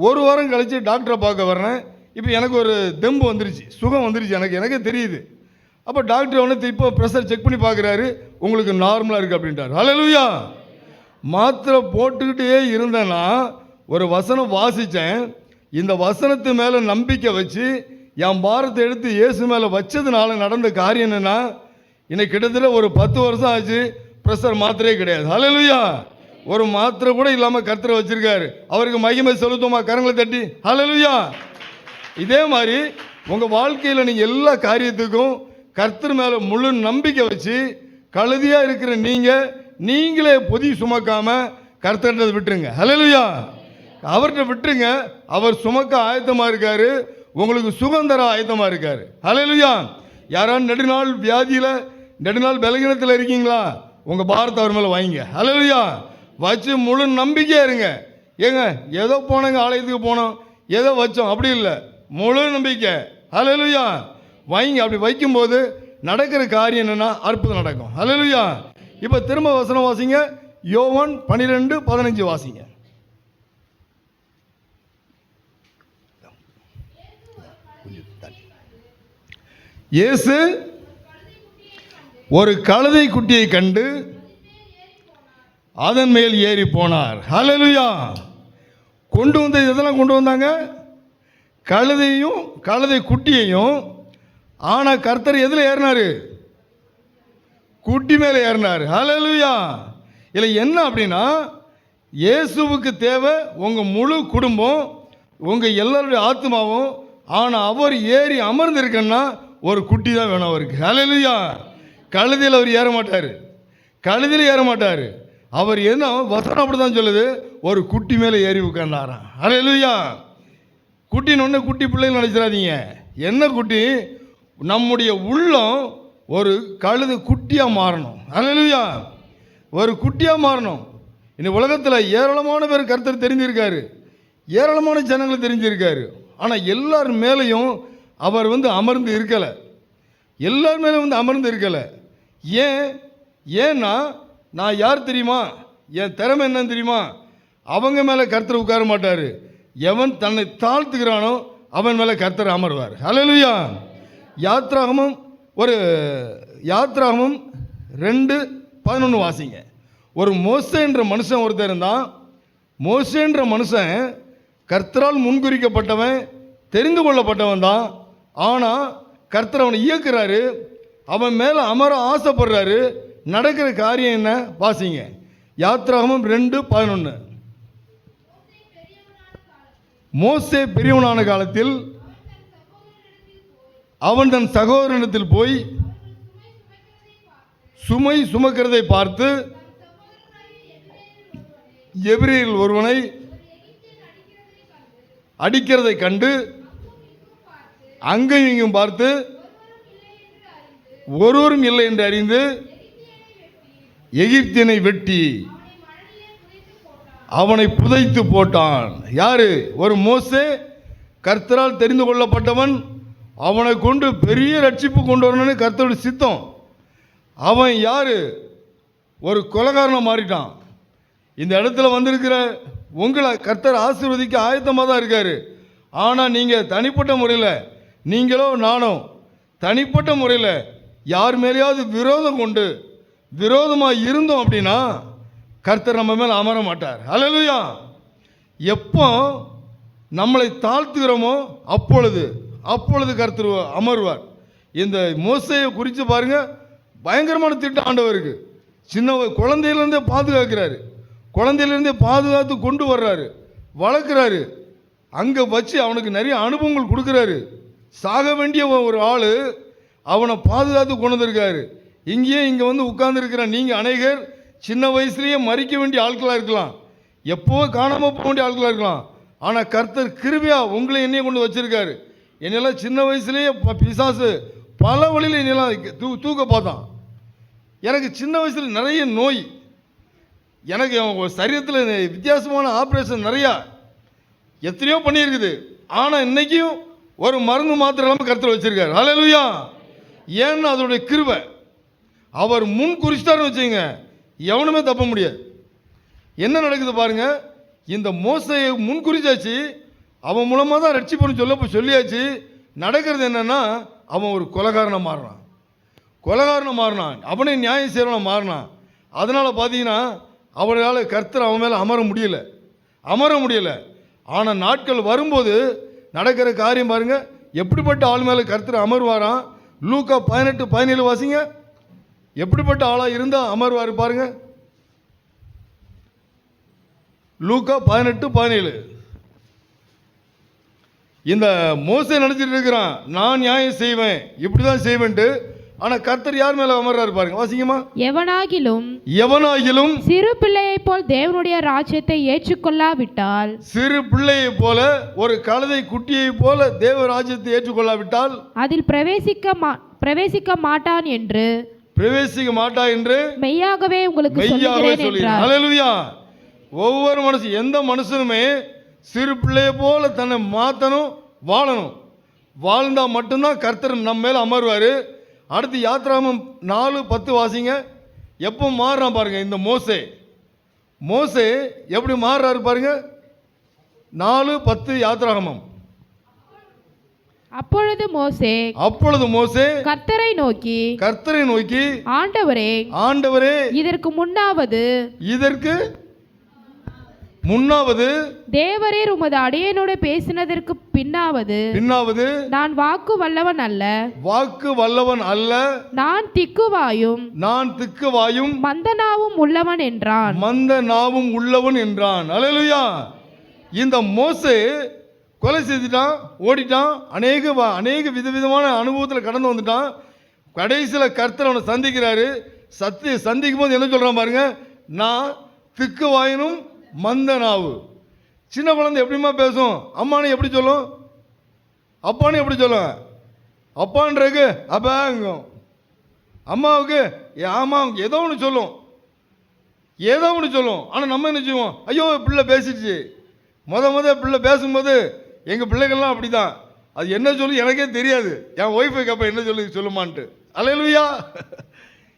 ஒரு வாரம் கழித்து டாக்டரை பார்க்க வர்றேன். இப்போ எனக்கு ஒரு தெம்பு வந்துருச்சு, சுகம் வந்துருச்சு, எனக்கே தெரியுது. அப்போ டாக்டர் இப்போ ப்ரெஷர் செக் பண்ணி பார்க்குறாரு, உங்களுக்கு நார்மலாக இருக்குது அப்படின்ட்டார். ஹல்லேலூயா. மாத்திரை போட்டுக்கிட்டே இருந்தேன்னா ஒரு வசனம் வாசித்தேன். இந்த வசனத்து மேலே நம்பிக்கை வச்சு என் பாரத்தை எடுத்து இயேசு மேலே வச்சதுனால நடந்த காரியம் என்னென்னா, இன்னைக்கு கிட்டத்தட்ட ஒரு 10 வருஷம் ஆச்சு, ப்ரெஷர் மாத்திரையே கிடையாது. ஹல்லேலூயா. ஒரு மாத்திரை கூட இல்லாமல் கர்த்தரை வச்சிருக்காரு. அவருக்கு மகிமை செலுத்துமா? கரங்களை தட்டி ஹல்லேலூயா. இதே மாதிரி உங்கள் வாழ்க்கையில் நீங்கள் எல்லா காரியத்துக்கும் கர்த்தர் மேலே முழு நம்பிக்கை வச்சு கழுதியாக இருக்கிற நீங்களே பொதி சுமக்காமல் கர்த்தர்கிட்ட விட்டுருங்க. ஹல்லேலூயா. அவர்கிட்ட விட்டுருங்க. அவர் சுமக்க ஆயத்தமாக இருக்கார், உங்களுக்கு சுகந்தர ஆயத்தமாக இருக்கார். ஹல்லேலூயா. யாராவது நெடுநாள் வியாதியில், நெடுநாள் பலகீனத்தில் இருக்கீங்களா? உங்கள் பாரத்தை அவர் மேலே வாங்கிங்க. ஹல்லேலூயா. வச்சு முழு நம்பிக்கையாக இருங்க. ஏங்க ஏதோ போனோங்க, ஆலயத்துக்கு போனோம், ஏதோ வச்சோம், அப்படி இல்லை, முழு நம்பிக்கை. ஹல்லேலூயா. வாங்கி. அப்படி வைக்கும்போது நடக்கிற காரியம் என்னென்னா அற்புதம் நடக்கும். ஹல்லேலூயா. இப்போ திரும்ப வசனம் வாசிங்க, யோவான் 12:15 வாசிங்க. இயேசு ஒரு கழுதை குட்டியை கண்டு அதன் மேல் ஏறி போனார். ஹல்லேலூயா. கொண்டு வந்த இதெல்லாம் கொண்டு வந்தாங்க, கழுதையும் கழுதை குட்டியையும். ஆனால் கர்த்தர் எதில் ஏறினார்? குட்டி மேலே ஏறினார். ஹல்லேலூயா. இல்லை என்ன அப்படின்னா, இயேசுவுக்கு தேவை உங்கள் முழு குடும்பம், உங்கள் எல்லாருடைய ஆத்மாவும். ஆனால் அவர் ஏறி அமர்ந்திருக்கன்னா ஒரு குட்டி தான் வேணும் அவருக்கு. ஹல்லேலூயா. கழுதையில் அவர் ஏற மாட்டார். அவர் என்ன வசனம் அப்படி தான் சொல்லுது, ஒரு குட்டி மேலே ஏறி உட்கார்ந்தாராம். ஹல்லேலூயா. குட்டின்னு ஒன்று குட்டி பிள்ளைகள் நினைச்சிடாதீங்க. என்ன குட்டி? நம்முடைய உள்ளம் ஒரு கழுது குட்டியாக மாறணும். ஹல்லேலூயா. ஒரு குட்டியாக மாறணும். இந்த உலகத்தில் ஏராளமான பேர் கர்த்தர் தெரிஞ்சிருக்காரு, ஏராளமான ஜனங்கள் தெரிஞ்சிருக்காரு. ஆனால் எல்லார் மேலேயும் அவர் அமர்ந்து இருக்கலை. எல்லார் மேலேயும் அமர்ந்து இருக்கலை. ஏன்னா நான் யார் தெரியுமா? என் திறமை என்னன்னு தெரியுமா? அவங்க மேலே கர்த்தர் உட்கார மாட்டார். எவன் தன்னை தாழ்த்துகிறானோ அவன் மேலே கர்த்தர் அமர்வார். ஹல்லேலூயா. யாத்ராகமம் 2:11 வாசிங்க. ஒரு மோசேன்ற மனுஷன் ஒருத்தர் இருந்தான். மோசேன்ற மனுஷன் கர்த்தரால் முன்குறிக்கப்பட்டவன், தெரிந்து கொள்ளப்பட்டவன் தான். ஆனால் கர்த்தர் அவனை இயக்குறாரு, அவன் மேலே அமர ஆசைப்படுறாரு. நடக்கிற காரியம் என்ன வாசிங்க. யாத்ராகமம் 2:11. மோசே பெரியவனான காலத்தில் அவன் தன் சகோதரனிடத்தில் போய் சுமை சுமக்கிறதை பார்த்து எபிரேயரில் ஒருவனை அடிக்கிறதை கண்டு அங்கும் இங்கும் பார்த்து ஒருவரும் இல்லை என்று அறிந்து எகிப்தியனை வெட்டி அவனை புதைத்து போட்டான். யாரு? ஒரு மோசே, கர்த்தரால் தெரிந்து கொள்ளப்பட்டவன். அவனை கொண்டு பெரிய ரட்சிப்பு கொண்டு வரணும்னு கர்த்தருடைய சித்தம். அவன் யாரு? ஒரு கொலைகாரனை மாறிட்டான். இந்த இடத்துல வந்திருக்கிற உங்களை கர்த்தர் ஆசீர்வதிக்க ஆயத்தமாக தான் இருக்காரு. ஆனால் நீங்கள் தனிப்பட்ட முறையில், நீங்களோ நானோ தனிப்பட்ட முறையில் யார் மேலேயாவது விரோதம் கொண்டு விரோதமாக இருந்தோம் அப்படின்னா கர்த்தர் நம்ம மேலே அமர மாட்டார். ஹல்லேலூயா. எப்போ நம்மளை தாழ்த்துகிறோமோ அப்பொழுது கர்த்தர் அமர்வார். இந்த மோசேயை குறித்து பாருங்க, பயங்கரமான திட்டம் ஆண்டவருக்கு. சின்ன குழந்தையிலேருந்தே பாதுகாக்கிறாரு, குழந்தையிலேருந்தே பாதுகாத்து கொண்டு வர்றாரு, வளர்க்குறாரு. அங்கே வச்சு அவனுக்கு நிறைய அனுபவங்கள் கொடுக்குறாரு. சாக வேண்டிய ஒரு ஆள் அவனை பாதுகாத்து கொண்டு வந்திருக்காரு. இங்கே வந்து உட்கார்ந்துருக்கிற நீங்கள் அநேகர் சின்ன வயசுலேயே மறிக்க வேண்டிய ஆட்களாக இருக்கலாம், எப்போவோ காணாமல் போக வேண்டிய ஆட்களாக இருக்கலாம். ஆனால் கர்த்தர் கிருபையாக உங்களை என்னையை கொண்டு வச்சுருக்காரு. என்னெல்லாம் சின்ன வயசுலேயே பிசாசு பல வழியில் என்னெல்லாம் தூக்க பார்த்தான். எனக்கு சின்ன வயசில் நிறைய நோய், எனக்கு சரீரத்தில் வித்தியாசமான ஆப்ரேஷன் நிறையா எத்தனையோ பண்ணியிருக்குது. ஆனால் இன்றைக்கும் ஒரு மருந்து மாத்திரை இல்லாமல் கர்த்தர் வச்சுருக்காரு. ஹல்லேலூயா. ஏன்னு அதோடைய கிருபை. அவர் முன் குறிச்சிட்டாருன்னு வச்சுங்க, எவனுமே தப்ப முடியாது. என்ன நடக்குது பாருங்க, இந்த மோசையை முன் குறிச்சாச்சு, அவன் மூலமாக தான் ரட்சிப்புன்னு சொல்லியாச்சு. நடக்கிறது என்னன்னா, அவன் ஒரு கொலைகாரனை மாறினான், அவனே நியாயம் செய்கிறவனை மாறினான். அதனால் பார்த்தீங்கன்னா அவனால் கர்த்தர் அவன் மேலே அமர முடியலை. ஆனால் நாட்கள் வரும்போது நடக்கிற காரியம் பாருங்க, எப்படிப்பட்ட ஆள் மேலே கர்த்தர் அமர்வாராம். லூக்கா 18:17 வாசிங்க. எப்படிப்பட்ட ஆளாக இருந்தால் அமர்வார் பாருங்க. லூக்கா 18:17. இந்த மோசே நினைச்சிட்டு இருக்கிறான், நான் நியாயம் செய்வேன், இப்படி தான் செய்வேன்ட்டு. ஆனால் கர்த்தர் யார் மேலே அமர்றாரு பாருங்க, வாசிங்கம்மா. எவனாகிலும் சிறு பிள்ளையை போல் தேவனுடைய ராஜ்யத்தை ஏற்றுக்கொள்ளாவிட்டால், சிறு பிள்ளையை போல, ஒரு கழுதை குட்டியை போல தேவ ராஜ்யத்தை ஏற்றுக்கொள்ளாவிட்டால் அதில் பிரவேசிக்க மாட்டான் என்று மெய்யாகவே உங்களுக்கு சொல்லுகிறேன் என்றார். ஹல்லேலூயா. ஒவ்வொரு மனுஷன், எந்த மனுஷனுமே சிறு பிள்ளையை போல தன்னை மாற்றணும், வாழணும். வாழ்ந்தா மட்டும்தான் கர்த்தர் நம்ம மேலே அமர்வார். அடுத்து யாத்ராகமம் 4:10 வாசிங்க. எப்போ மாறுறான் பாருங்க இந்த மோசே எப்படி மாறுறாரு பாருங்க. 4:10 யாத்ராகமம். அப்பொழுது மோசே கர்த்தரை நோக்கி ஆண்டவரே இதற்கு முன்னாவது தேவரீர் உமது அடியேனோடு பேசினதற்கு பின்னாவது நான் வாக்கு வல்லவன் அல்ல, நான் திக்குவாயும் மந்தநாவும் உள்ளவன் என்றான். அல்லேலூயா. இந்த மோசே கொலை செய்துட்டான், ஓடிட்டான், அநேக விதவிதமான அனுபவத்தில் கடந்து வந்துட்டான். கடைசியில் கர்த்தர் அவனை சந்திக்கிறாரு. சந்திக்கும் போது என்ன சொல்கிறான் பாருங்க, நான் திக்குவாயினும் மந்த நாவு. சின்ன குழந்தை எப்படிமா பேசும்? அம்மானு எப்படி சொல்லும்? அப்பானு எப்படி சொல்லும்? அப்பான்றதுக்கு அப்பாங்கும், அம்மாவுக்கு ஆமாங்க, ஏதோ ஒன்று சொல்லும். ஆனால் நம்ம என்ன செய்வோம்? ஐயோ பிள்ளை பேசிடுச்சு. முத பிள்ளை பேசும்போது எங்கள் பிள்ளைகள்லாம் அப்படி தான், அது என்ன சொல்லி எனக்கே தெரியாது. என் ஒய்ஃபை கேப்ப என்ன சொல்லுமான்ட்டு. அல்லேலூயா.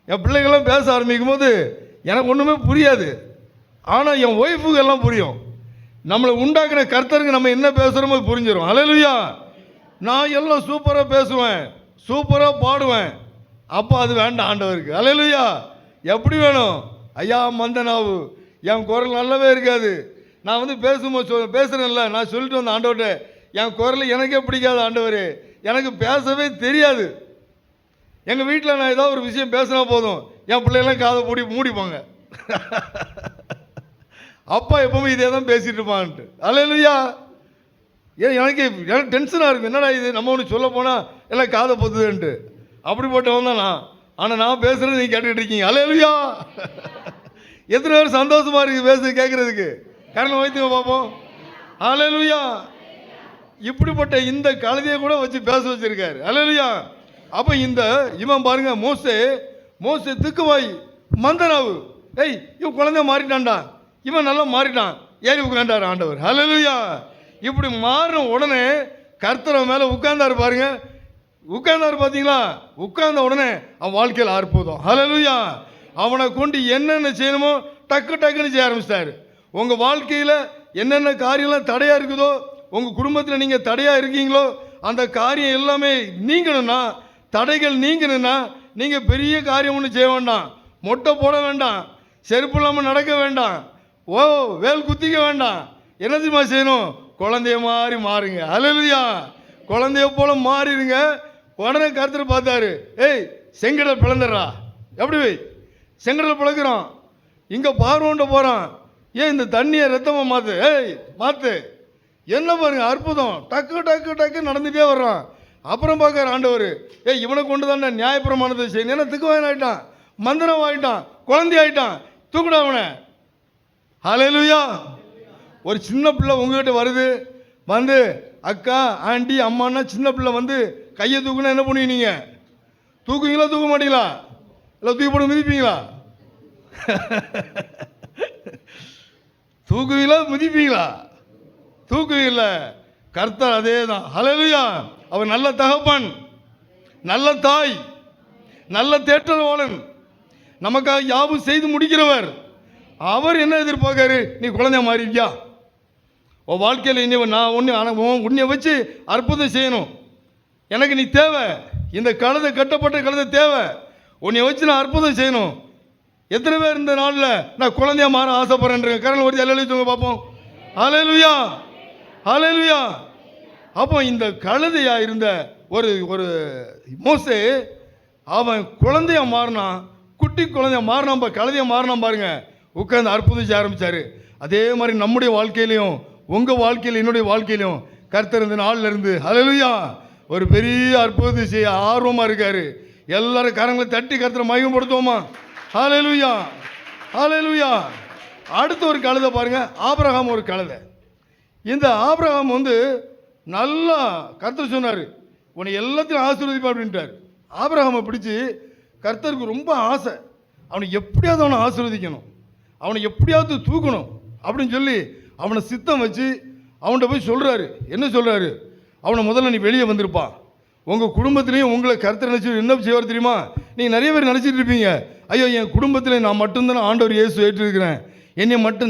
என் பிள்ளைகள்லாம் பேச ஆரம்பிக்கும் போது எனக்கு ஒன்றுமே புரியாது. ஆனால் என் ஒய்ஃபுக்கு எல்லாம் புரியும். நம்மளை உண்டாக்குன கர்த்தருக்கு நம்ம என்ன பேசுகிறோமோ புரிஞ்சிடும். ஹல்லேலூயா. நான் எல்லாம் சூப்பராக பேசுவேன், சூப்பராக பாடுவேன், அப்போ அது வேண்டாம் ஆண்டவருக்கு. ஹல்லேலூயா. எப்படி வேணும்? ஐயா மந்தனாவு, என் குரல் நல்லாவே இருக்காது. நான் வந்து பேசுகிறேன்ல, நான் சொல்லிட்டு வந்தேன் ஆண்டவர்கிட்ட, என் குரல் எனக்கே பிடிக்காது ஆண்டவர், எனக்கு பேசவே தெரியாது. எங்கள் வீட்டில் நான் ஏதாவது ஒரு விஷயம் பேசினா போதும், என் பிள்ளைலாம் காதை மூடிப்பாங்க. அப்பா எப்பவுமே இதே தான் பேசிட்டு இருப்பான்ட்டு. ஹல்லேலூயா. எனக்கு டென்ஷனாக இருக்கும், என்னடா இது நம்ம ஒன்று சொல்ல போனால் எல்லாம் காதை பொத்துதுன்ட்டு. அப்படிப்பட்டவன் தான் நான். ஆனால் நான் பேசுகிறது நீங்கள் கேட்டுக்கிட்டு இருக்கீங்க. ஹல்லேலூயா. எத்தனை பேர் சந்தோஷமாக இருக்குது பேச கேட்குறதுக்கு? காரணம் வைத்துங்க பார்ப்போம். ஹல்லேலூயா. இப்படிப்பட்ட இந்த கழுதையை கூட வச்சு பேச வச்சிருக்காரு. ஹல்லேலூயா. அப்போ இவன் பாருங்க, மோசே திக்குவாய் மந்தனாவு, இவன் குழந்தைய மாறிட்டான்டா, இவன் நல்லா மாறிட்டான், ஏறி உட்காண்டார் ஆண்டவர். ஹல்லேலூயா. இப்படி மாறின உடனே கர்த்தர் மேலே உட்கார்ந்தாரு பாருங்க. உட்கார்ந்தாரு பார்த்தீங்களா? உட்கார்ந்த உடனே அவன் வாழ்க்கையில் அற்புதம். ஹல்லேலூயா. அவனை கொண்டு என்னென்ன செய்யணுமோ டக்குன்னு செய்ய ஆரம்பிச்சிட்டாரு. உங்கள் வாழ்க்கையில் என்னென்ன காரியம்லாம் தடையாக இருக்குதோ, உங்கள் குடும்பத்தில் நீங்கள் தடையாக இருக்கீங்களோ, அந்த காரியம் எல்லாமே நீங்கணும்னா, தடைகள் நீங்கணும்னா, நீங்கள் பெரிய காரியம் ஒன்றும் செய்ய வேண்டாம், மொட்டை போட வேண்டாம், செருப்பு இல்லாமல் நடக்க வேண்டாம், வேல் குத்திக்க வேண்டாம். என்ன தெரியுமா செய்யணும்? குழந்தைய மாதிரி மாறுங்க. ஹல்லேலூயா. குழந்தைய போல மாறிடுங்க. உடனே கர்த்தர் பார்த்தாரு, செங்கடல் பிளந்துடுறா. எப்படி செங்கடல் பிளக்குறான், இங்கே பார்வோண்ட போகிறான், இந்த தண்ணியை ரத்தமாக மாற்று. என்ன பாருங்க அற்புதம், டக்கு நடந்துகிட்டே வர்றான். அப்புறம் பார்க்குற ஆண்டவர், இவனை கொண்டு தானே நியாயப்பிரமாணத்தை செய்யணும். ஏன்னா திக்குவாயன் ஆகிட்டான், மந்திரம் ஆகிட்டான், குழந்தை ஆகிட்டான், தூக்குடா அவனை. ஹல்லேலூயா. ஒரு சின்ன பிள்ளை உங்ககிட்ட வருது, வந்து அக்கா ஆண்டி அம்மானா சின்ன பிள்ளை வந்து கையை தூக்குனா என்ன பண்ணுவீங்க? நீங்கள் தூக்குவீங்களா தூக்க மாட்டீங்களா? இல்லை தூக்கி போட்டு மிதிப்பீங்களா? தூக்குவீங்களா மிதிப்பீங்களா? தூக்குவீங்கள. கர்த்தர் அதே தான். ஹல்லேலூயா. அவர் நல்ல தகப்பன், நல்ல தாய், நல்ல தேற்றவாளன், நமக்காக யாவும் செய்து முடிக்கிறவர். அவர் என்ன எதிர்பார்க்காரு? நீ குழந்தைய மாறிட்டியா, உன் வாழ்க்கையில் நான் உன்னை வச்சு அற்புதம் செய்யணும், எனக்கு நீ தேவை, இந்த கழுதை கட்டப்பட்ட கழுதை தேவை, உன்னை வச்சு நான் அற்புதம் செய்யணும். எத்தனை பேர் இந்த நாளில் நான் குழந்தைய மாற ஆசைப்படுறேன்? கரல் ஒரு எழுதிங்க பார்ப்போம். ஹல்லேலூயா. ஹல்லேலூயா. அப்போ இந்த கழுதையா இருந்த ஒரு மோசே, அவன் குழந்தைய மாறினான், குட்டி குழந்தைய மாறினான், கழுதைய மாறினான் பாருங்க. உட்கார்ந்து அற்புதம் செய்ய ஆரம்பிச்சாரு. அதே மாதிரி நம்முடைய வாழ்க்கையிலையும், உங்கள் வாழ்க்கையில், என்னுடைய வாழ்க்கையிலும் கர்த்தர் இந்த நாளில் இருந்து ஹல்லேலூயா ஒரு பெரிய அற்புதத்தை செய்ய ஆர்வமாக இருக்காரு. எல்லாரும் கரங்களை தட்டி கர்த்தரை மகிமைப்படுத்துவோமா? ஹல்லேலூயா. ஹல்லேலூயா. அடுத்த ஒரு கழுதை பாருங்க, ஆபிரகாம் ஒரு கழுதை. இந்த ஆபிரகாம் நல்லா கர்த்தர் சொன்னார், உன்னை எல்லாத்தையும் ஆசீர்வதிப்பா அப்படின்ட்டார். ஆபிரகாமை பிடிச்சி கர்த்தருக்கு ரொம்ப ஆசை, அவனை எப்படியாவது அவனை ஆசீர்வதிக்கணும், அவனை எப்படியாவது தூக்கணும் அப்படின்னு சொல்லி அவனை சித்தம் வச்சு அவன்கிட்ட போய் சொல்கிறாரு. என்ன சொல்கிறாரு? அவனை முதல்ல நீ வெளியே வந்திருப்பா, உங்கள் குடும்பத்திலையும் உங்களை கர்த்தர் நினச்சி என்ன செய்வார் தெரியுமா? நீங்கள் நிறைய பேர் நினச்சிட்டு இருப்பீங்க, ஐயோ என் குடும்பத்தில் நான் மட்டும்தானே ஆண்டவர் இயேசு ஏற்றிருக்கிறேன்,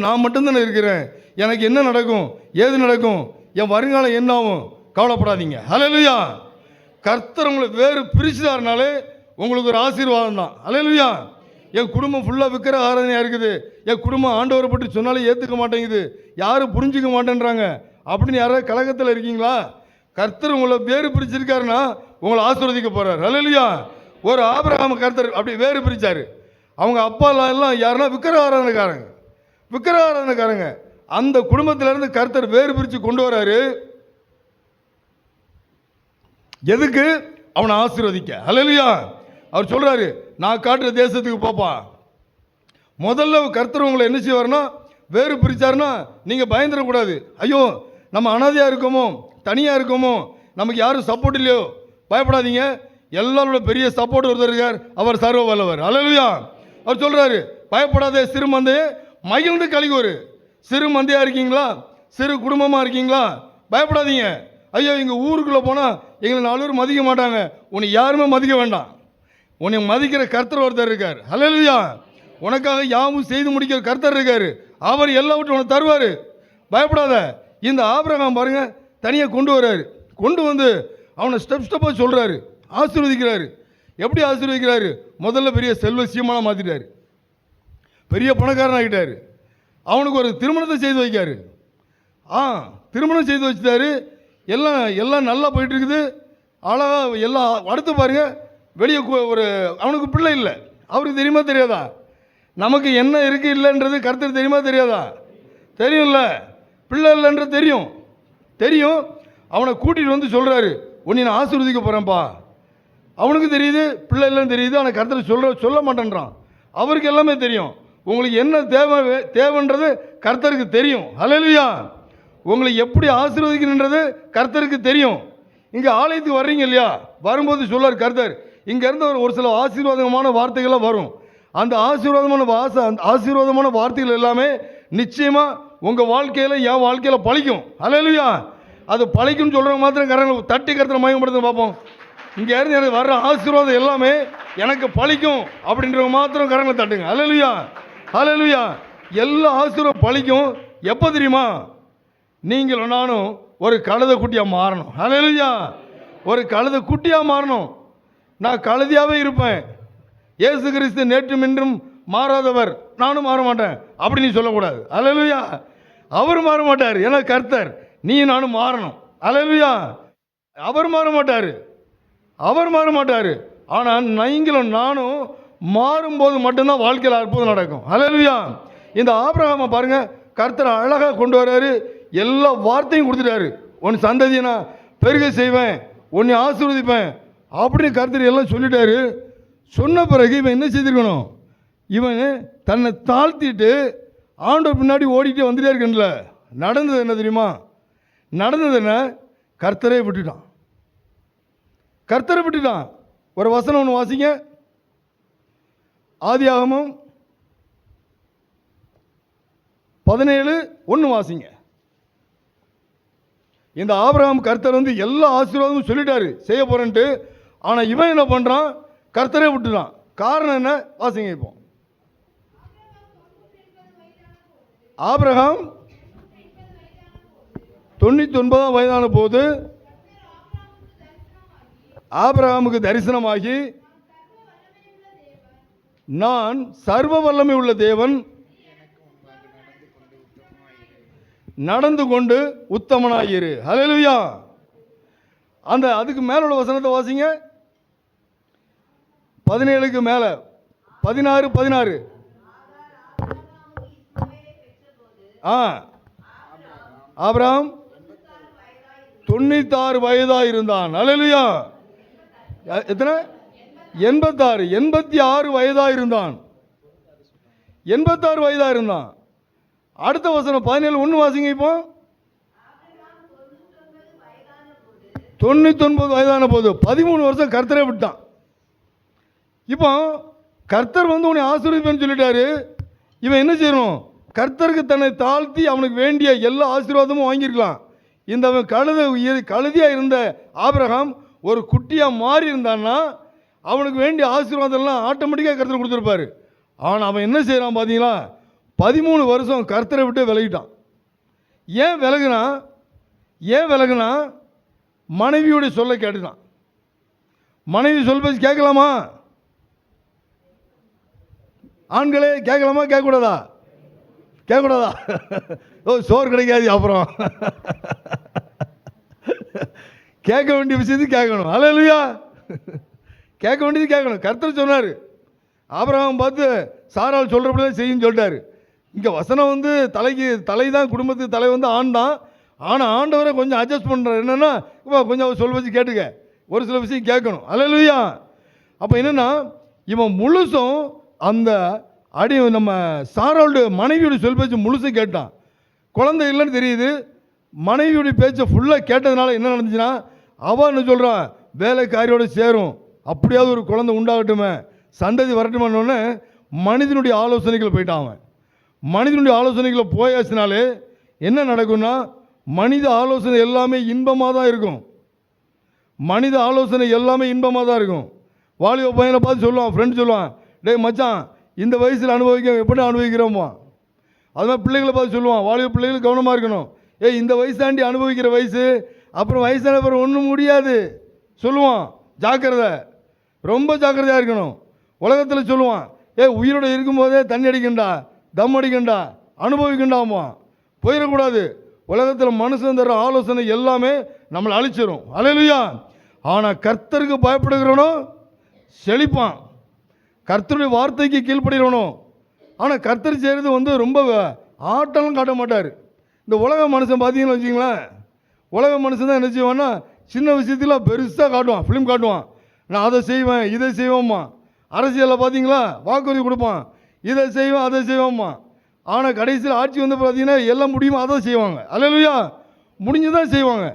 நான் மட்டும்தானே இருக்கிறேன், எனக்கு என்ன நடக்கும், ஏது நடக்கும், என் வருங்காலம் என்ன ஆகும்? கவலைப்படாதீங்க. ஹல்லேலூயா. கர்த்தர் உங்களை வேறு பிரிச்சுதாருனாலே உங்களுக்கு ஒரு ஆசீர்வாதம் தான். ஹல்லேலூயா. என் குடும்பம் ஃபுல்லாக விக்கிர ஆராதனையாக இருக்குது, என் குடும்பம் ஆண்டவரை பற்றி சொன்னாலே ஏற்றுக்க மாட்டேங்குது, யாரும் புரிஞ்சிக்க மாட்டேன்றாங்க அப்படின்னு யாராவது கலகத்தில் இருக்கீங்களா? கர்த்தர் உங்களை வேறு பிரிச்சிருக்காருன்னா உங்களை ஆசீர்வதிக்க போகிறார். ஹல்லேலூயா. ஒரு ஆபிரகாம் கர்த்தர் அப்படி வேறு பிரித்தார். அவங்க அப்பா எல்லாம் யாருன்னா விக்கிர ஆராதனைக்காரங்க. அந்த குடும்பத்திலேருந்து கர்த்தர் வேறு பிரித்து கொண்டு வராரு. எதுக்கு? அவனை ஆசீர்வதிக்க. ஹல்லேலூயா. அவர் சொல்கிறாரு, நான் காட்டுற தேசத்துக்கு போப்பா. முதல்ல கர்த்தர் உங்களை என்ன செய்வார்னா வேறு பிரித்தாருன்னா நீங்கள் பயந்துடக்கூடாது. ஐயோ நம்ம அனாதையாக இருக்கோமோ, தனியாக இருக்கோமோ, நமக்கு யாரும் சப்போர்ட் இல்லையோ, பயப்படாதீங்க, எல்லாரோட பெரிய சப்போர்ட் ஒருத்தர் இருக்கார், அவர் சர்வ வல்லவர். ஹல்லேலூயா. அவர் சொல்கிறாரு, பயப்படாத சிறு மந்தையே மகிழ்ந்து கழிவுறு. சிறு மந்தையாக இருக்கீங்களா, சிறு குடும்பமாக இருக்கீங்களா, பயப்படாதீங்க. ஐயோ எங்கள் ஊருக்குள்ளே போனால் எங்களை 4 பேர் மதிக்க மாட்டாங்க, உன்னை யாருமே மதிக்க வேண்டாம், உன்னை மதிக்கிற கர்த்தர் ஒருத்தர் இருக்கார். ஹல்லேலூயா. உனக்காக யாவும் செய்து முடிக்கிற கர்த்தர் இருக்கார், அவர் எல்லாவற்றையும் உனக்கு தருவார், பயப்படாத. இந்த ஆபிரகாம் பாருங்க தனியாக கொண்டு வர்றாரு, கொண்டு வந்து அவனை ஸ்டெப் ஸ்டெப்பாக சொல்கிறாரு, ஆசீர்வதிக்கிறாரு. எப்படி ஆசீர்வதிக்கிறாரு? முதல்ல பெரிய செல்வ சீமானா மாற்றிட்டார், பெரிய பணக்காரன் ஆகிட்டார். அவனுக்கு ஒரு திருமணத்தை செய்து வைக்காரு. திருமணம் செய்து வச்சுட்டாரு. எல்லாம் எல்லாம் நல்லா போயிட்டு இருக்குது, அழகாக எல்லாம். அடுத்து பாருங்க, வெளியே ஒரு அவனுக்கு பிள்ளை இல்லை. அவருக்கு தெரியுமா தெரியாதா? நமக்கு என்ன இருக்குது இல்லைன்றது கர்த்தர் தெரியுமா தெரியாதா? தெரியும்ல. பிள்ளை இல்லைன்றது தெரியும், தெரியும். அவனை கூட்டிகிட்டு வந்து சொல்கிறாரு, உன்னை நான் ஆசீர்வதிக்க போகிறேன்ப்பா. அவனுக்கு தெரியுது பிள்ளை இல்லைன்னு தெரியுது, ஆனால் கர்த்தர் சொல்ல மாட்டேன்றான். அவருக்கு எல்லாமே தெரியும். உங்களுக்கு என்ன தேவைன்றது கர்த்தருக்கு தெரியும். ஹல்லேலூயா. உங்களுக்கு எப்படி ஆசீர்வதிக்கணுன்றது கர்த்தருக்கு தெரியும். இங்கே ஆலயத்துக்கு வர்றீங்க இல்லையா, வரும்போது சொல்லார் கர்த்தர், இங்கேருந்து ஒரு சில ஆசீர்வாதமான வார்த்தைகள்லாம் வரும். அந்த ஆசீர்வாதமான வார்த்தைகள் எல்லாமே நிச்சயமாக உங்கள் வாழ்க்கையில் என் வாழ்க்கையில் பழிக்கும். ஹல்லேலூயா. அது பழிக்கும்னு சொல்கிறவங்க மாத்திரம் கரங்களை தட்டி கர்த்தரை மயப்படுத்த பார்ப்போம். இங்கே இருந்து எனக்கு வர்ற ஆசீர்வாதம் எல்லாமே எனக்கு பழிக்கும் அப்படின்றவங்க மாத்திரம் கரங்களை தட்டுங்க. ஹல்லேலூயா, ஹல்லேலூயா. எல்லா ஆசீர்வாதம் பழிக்கும். எப்போ தெரியுமா? நீங்களும் நானும் ஒரு கழுதை குட்டியாக மாறணும். ஹல்லேலூயா. ஒரு கழுதை குட்டியாக மாறணும். நான் கழுதியாகவே இருப்பேன். இயேசு கிறிஸ்து நேற்றும் இன்றும் மாறாதவர், நானும் மாற மாட்டேன் அப்படி நீ சொல்லக்கூடாது. ஹல்லேலூயா. அவர் மாற மாட்டார், ஏன்னா கர்த்தர். நீ நானும் மாறணும். ஹல்லேலூயா. அவர் மாற மாட்டார், அவர் மாற மாட்டார். ஆனால் நீங்களும் நானும் மாறும்போது மட்டும்தான் வாழ்க்கையில் அற்புதம் நடக்கும். ஹல்லேலூயா. இந்த ஆபிரகாமை பாருங்க, கர்த்தர் அழகாக கொண்டு வர்றாரு. எல்லா வார்த்தையும் கொடுத்துட்டாரு. உன் சந்ததியை நான் பெருக செய்வேன், உன்னை ஆசீர்வதிப்பேன் அப்படின்னு கர்த்தர் எல்லாம் சொல்லிட்டாரு. சொன்ன பிறகு இவன் என்ன செய்திருக்கணும்? இவன் தன்னை தாழ்த்திட்டு ஆண்டவர் பின்னாடி ஓடிட்டு வந்துட்டே இருக்கல. நடந்தது என்ன தெரியுமா? நடந்தது என்ன? கர்த்தரை விட்டுட்டான், கர்த்தரை விட்டுட்டான். ஒரு வசனம் ஒன்று வாசிங்க, ஆதியாகமம் 17:1 வாசிங்க. இந்த ஆபிரகாம் கர்த்தர் வந்து எல்லா ஆசீர்வாதமும் சொல்லிட்டாரு செய்ய போறேன்ட்டு. ஆனால் இவன் என்ன பண்ணுறான்? கர்த்தரை விட்டுட்டான். காரணம் என்ன? வாசிங்க. இப்போ ஆபிரகாம் 99 வயதான போது ஆபிரகாமுக்கு தரிசனமாகி, நான் சர்வ வல்லமை உள்ள தேவன், நடந்து கொண்டு உத்தமனாயிரு. ஹல்லேலூயா. அந்த அதுக்கு மேல உள்ள வசனத்தை வாசிங்க. 17க்கு மேல 16. ஆபிரகாம் 96 வயதாக இருந்தான். ஹல்லேலூயா. எத்தனை? 86 வயதாக இருந்தான். 86 வயதாக இருந்தான். அடுத்த வசனம் 17:1 வாசிங்க. இப்போ 99 வயதான போது 13 வருஷம் கர்த்தரை விட்டான். இப்போ கர்த்தர் வந்து உன்னை ஆசீர்வதிப்பேன்னு சொல்லிட்டாரு. இவன் என்ன செய்யணும்? கர்த்தருக்கு தன்னை தாழ்த்தி அவனுக்கு வேண்டிய எல்லா ஆசீர்வாதமும் வாங்கியிருக்கலாம். இந்த கழுதியாக இருந்த ஆபிரகாம் ஒரு குட்டியாக மாறி இருந்தான்னா அவனுக்கு வேண்டிய ஆசீர்வாதம்லாம் ஆட்டோமேட்டிக்காக கர்த்தர் கொடுத்துருப்பாரு. ஆனால் அவன் என்ன செய்கிறான் பார்த்தீங்களா? 13 வருஷம் கர்த்தரை விட்டு விலகிட்டான். ஏன் விலகுனா? மனைவியோட சொல்ல கேட்டுட்டான். மனைவி சொல் பேசி கேட்கலாமா? ஆண்களே கேட்கலாமா? கேட்கக்கூடாதா? சோறு கிடைக்காது. அப்புறம் கேட்க வேண்டிய விஷயத்துக்கு கேட்கணும். ஹல்லேலூயா. கேட்க வேண்டியது கேட்கணும். கர்த்தர் சொன்னார். ஆபிரகாம் பார்த்து சாராள் சொல்கிறப்படிதான் செய்யுன்னு சொல்லிட்டாரு. இங்கே வசனம் வந்து தலை தான், குடும்பத்துக்கு தலை வந்து ஆண் தான். ஆனால் ஆண்டவரை கொஞ்சம் அட்ஜஸ்ட் பண்ணுறாரு. என்னென்னா, கொஞ்சம் அவர் சொல் வச்சு கேட்டுக்க, ஒரு சில விஷயம் கேட்கணும். ஹல்லேலூயா. அப்போ என்னென்னா, இவன் முழுசும் அந்த நம்ம சாராளுடைய மனைவியோட சொல் பேச்சு முழுசும் கேட்டான். குழந்தை இல்லைன்னு தெரியுது. மனைவியோடைய பேச்சை ஃபுல்லாக கேட்டதுனால என்ன நடந்துச்சுன்னா, அவன் என்ன சொல்கிறான்? வேலைக்காரியோடு சேரும், அப்படியாவது ஒரு குழந்தை உண்டாகட்டுமே, சந்ததி வரட்டுமானோடனே மனிதனுடைய ஆலோசனைகள் போயிட்டான். அவன் மனிதனுடைய ஆலோசனைகளை போயாச்சுனாலே என்ன நடக்கும்னா, மனித ஆலோசனை எல்லாமே இன்பமாக தான் இருக்கும். மனித ஆலோசனை எல்லாமே இன்பமாக தான் இருக்கும். வாலிப பையனை பார்த்து சொல்லுவான், ஃப்ரெண்ட் சொல்லுவான், டேய் மச்சான், இந்த வயசில் எப்படி அனுபவிக்கிறோமோ, அது மாதிரி பிள்ளைகளை பார்த்து சொல்லுவான், வாலிப பிள்ளைகள் கவனமாக இருக்கணும். இந்த வயசு தாண்டி அனுபவிக்கிற வயசு, அப்புறம் வயசான அப்புறம் ஒன்றும் முடியாது சொல்லுவான். ஜாக்கிரதை, ரொம்ப ஜாக்கிரதையாக இருக்கணும். உலகத்தில் சொல்லுவான், உயிரோட இருக்கும்போதே தண்ணி அடிக்கண்டா, தம் அடிக்கண்டா, அனுபவிக்கண்டாமா, போயிடக்கூடாது. உலகத்தில் மனுஷன் தர ஆலோசனை எல்லாமே நம்மளை அழிச்சிடும். அல்லேலூயா. ஆனால் கர்த்தருக்கு பயப்படுகிறவனோ செழிப்பான். கர்த்தருடைய வார்த்தைக்கு கீழ்ப்படுகிறவனோ. ஆனால் கர்த்தர் செய்கிறது ரொம்ப ஆட்டலும் காட்ட மாட்டார். இந்த உலக மனுஷன் பார்த்தீங்கன்னு வச்சிங்களேன், உலக மனுஷன் தான் என்ன செய்வான்னா, சின்ன விஷயத்தில் பெருசாக காட்டுவான், ஃபிலிம் காட்டுவான். நான் அதை செய்வேன், இதை செய்வோம்மா. அரசியலில் பார்த்தீங்களா, வாக்குறுதி கொடுப்பான், இதை செய்வேன், அதை செய்வோம்மா. ஆனால் கடைசியில் ஆட்சி வந்து பார்த்தீங்கன்னா எல்லாம் முடியுமோ அதை செய்வாங்க. அல்லேலூயா. முடிஞ்சுதான் செய்வாங்க.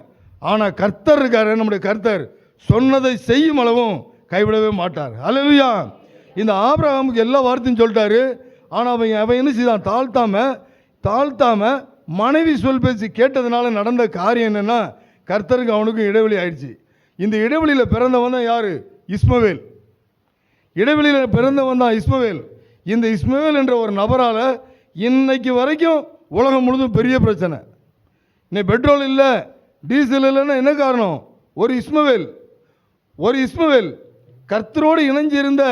ஆனால் கர்த்தர் இருக்கார், நம்முடைய கர்த்தர் சொன்னதை செய்யும் அளவும் கைவிடவே மாட்டார். அல்லேலூயா. இந்த ஆபிரகாமுக்கு எல்லா வார்த்தையும் சொல்லிட்டாரு. ஆனால் அவன் என்ன செய்தான், தாழ்த்தாம மனைவி சொல் பேச்சு கேட்டதுனால நடந்த காரியம் என்னென்னா, கர்த்தருக்கு அவனுக்கும் இடைவெளி ஆயிடுச்சு. இந்த இடைவெளியில் பிறந்தவன் தான் யார்? இஸ்மவேல். இடைவெளியில் பிறந்தவன் தான் இஸ்மவேல். இந்த இஸ்மவேல் என்ற ஒரு நபரால் இன்னைக்கு வரைக்கும் உலகம் முழுதும் பெரிய பிரச்சனை. இன்னைக்கு பெட்ரோல் இல்லை, டீசல் இல்லைன்னா என்ன காரணம்? ஒரு இஸ்மவேல் கர்த்தரோடு இணைஞ்சிருந்த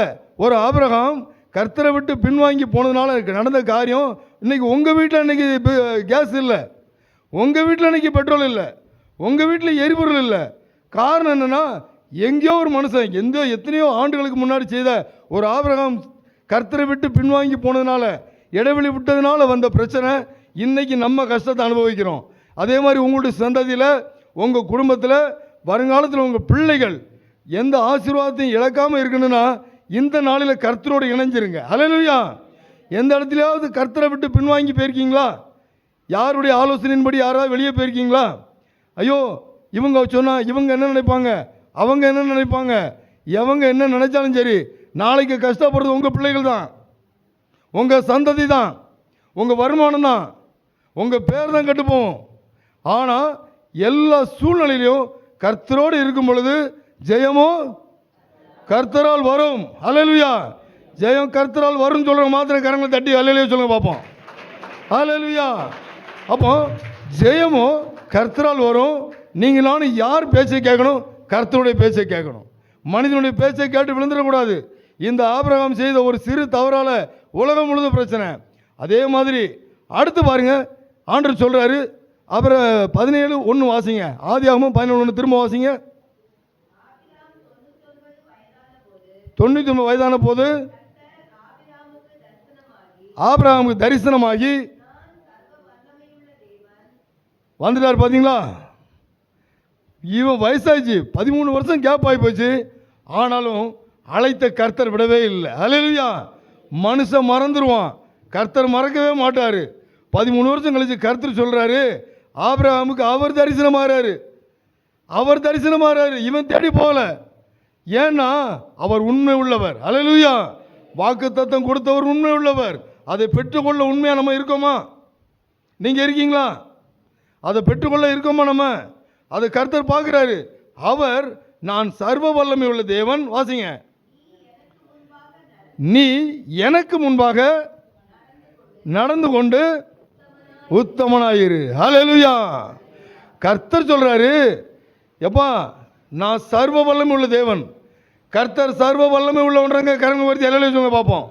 ஒரு ஆபிரகாம் கர்த்தரை விட்டு பின்வாங்கி போனதுனால நடந்த காரியம். இன்றைக்கி உங்கள் வீட்டில் இன்றைக்கி கேஸ் இல்லை, உங்கள் வீட்டில் இன்றைக்கி பெட்ரோல் இல்லை, உங்கள் வீட்டில் எரிபொருள் இல்லை. காரணம் என்னென்னா, எங்கேயோ ஒரு மனுஷன் எத்தனையோ ஆண்டுகளுக்கு முன்னாடி செய்த ஒரு ஆபிரகாம் கர்த்தரை விட்டு பின்வாங்கி போனதுனால, இடைவெளி விட்டதுனால வந்த பிரச்சனை. இன்றைக்கி நம்ம கஷ்டத்தை அனுபவிக்கிறோம். அதே மாதிரி உங்களுடைய சந்ததியில், உங்கள் குடும்பத்தில், வருங்காலத்தில் உங்கள் பிள்ளைகள் எந்த ஆசீர்வாதத்தையும் இழக்காமல் இருக்கணும்னா இந்த நாளில் கர்த்தரோடு இணைஞ்சிருங்க. அல்லேலூயா. எந்த இடத்துலையாவது கர்த்தரை விட்டு பின்வாங்கி போயிருக்கீங்களா? யாருடைய ஆலோசனையின்படி யாராவது வெளியே போயிருக்கீங்களா? ஐயோ இவங்க சொன்னால் இவங்க என்ன நினைப்பாங்க, அவங்க என்ன நினைப்பாங்க, எவங்க என்ன நினைச்சாலும் சரி, நாளைக்கு கஷ்டப்படுறது உங்கள் பிள்ளைகள் தான், உங்கள் சந்ததி தான், உங்கள் வருமானம் தான், உங்கள் பேர் தான் கெட்டுப்போம். ஆனால் எல்லா சூழ்நிலையிலையும் கர்த்தரோடு இருக்கும் பொழுது ஜெயமோ கர்த்தரால் வரும். அல்லேலூயா. ஜெயம் கர்த்தரால் வரும் சொல்கிற மாத்திரம் கரங்களை தட்டி அல்லேலூயா சொல்லுங்க பார்ப்போம். அல்லேலூயா. அப்போ ஜெயமோ கர்த்தரால் வரும். நீங்கள் நானும் யார் பேச்சை கேட்கணும்? கர்த்தருடைய பேச்சை கேட்கணும். மனிதனுடைய பேச்சை கேட்டு விழுந்துடக்கூடாது. இந்த ஆபிரகாம் செய்த ஒரு சிறு தவறால் உலகம் முழுதும் பிரச்சனை. அதே மாதிரி அடுத்து பாருங்க, ஆண்டவர் சொல்கிறாரு. அப்புறம் 17:1 வாசிங்க. ஆதியாகமம் 11:1 திரும்ப வாசிங்க. 99 வயதான போது ஆபிரகாமுக்கு தரிசனமாகி வந்துட்டார். பார்த்தீங்களா? இவன் வயசாச்சு, 13 வருஷம் கேப் ஆகி போச்சு. ஆனாலும் அழைத்த கர்த்தர் விடவே இல்லை. அல்லேலூயா. மனுஷன் மறந்துடுவான், கர்த்தர் மறக்கவே மாட்டார். 13 வருஷம் கழிச்சு கர்த்தர் சொல்கிறாரு, ஆபிரகாமுக்கு அவர் தரிசனமாறாரு. இவன் தேடி போகல. ஏன்னா அவர் உண்மை உள்ளவர். அல்லேலூயா. வாக்குத்தத்தம் கொடுத்தவர் உண்மை உள்ளவர். அதை பெற்றுக்கொள்ள உண்மையாக நம்ம இருக்கோமா? நீங்கள் இருக்கீங்களா? அதை பெற்றுக்கொள்ள இருக்கோமா? நம்ம அதை கர்த்தர் பார்க்குறாரு. அவர் நான் சர்வ வல்லமை உள்ள தேவன். வாசிங்க. நீ எனக்கு முன்பாக நடந்து கொண்டு உத்தமனாயிரு. அல்லேலூயா. கர்த்தர் சொல்றாரு, எப்பா நான் சர்வ வல்லமை உள்ள தேவன். கர்த்தர் சர்வ வல்லமை உள்ளவன்றங்க கரங்க வருத்தி அல்லேலூயா சொல்லுங்க பார்ப்போம்.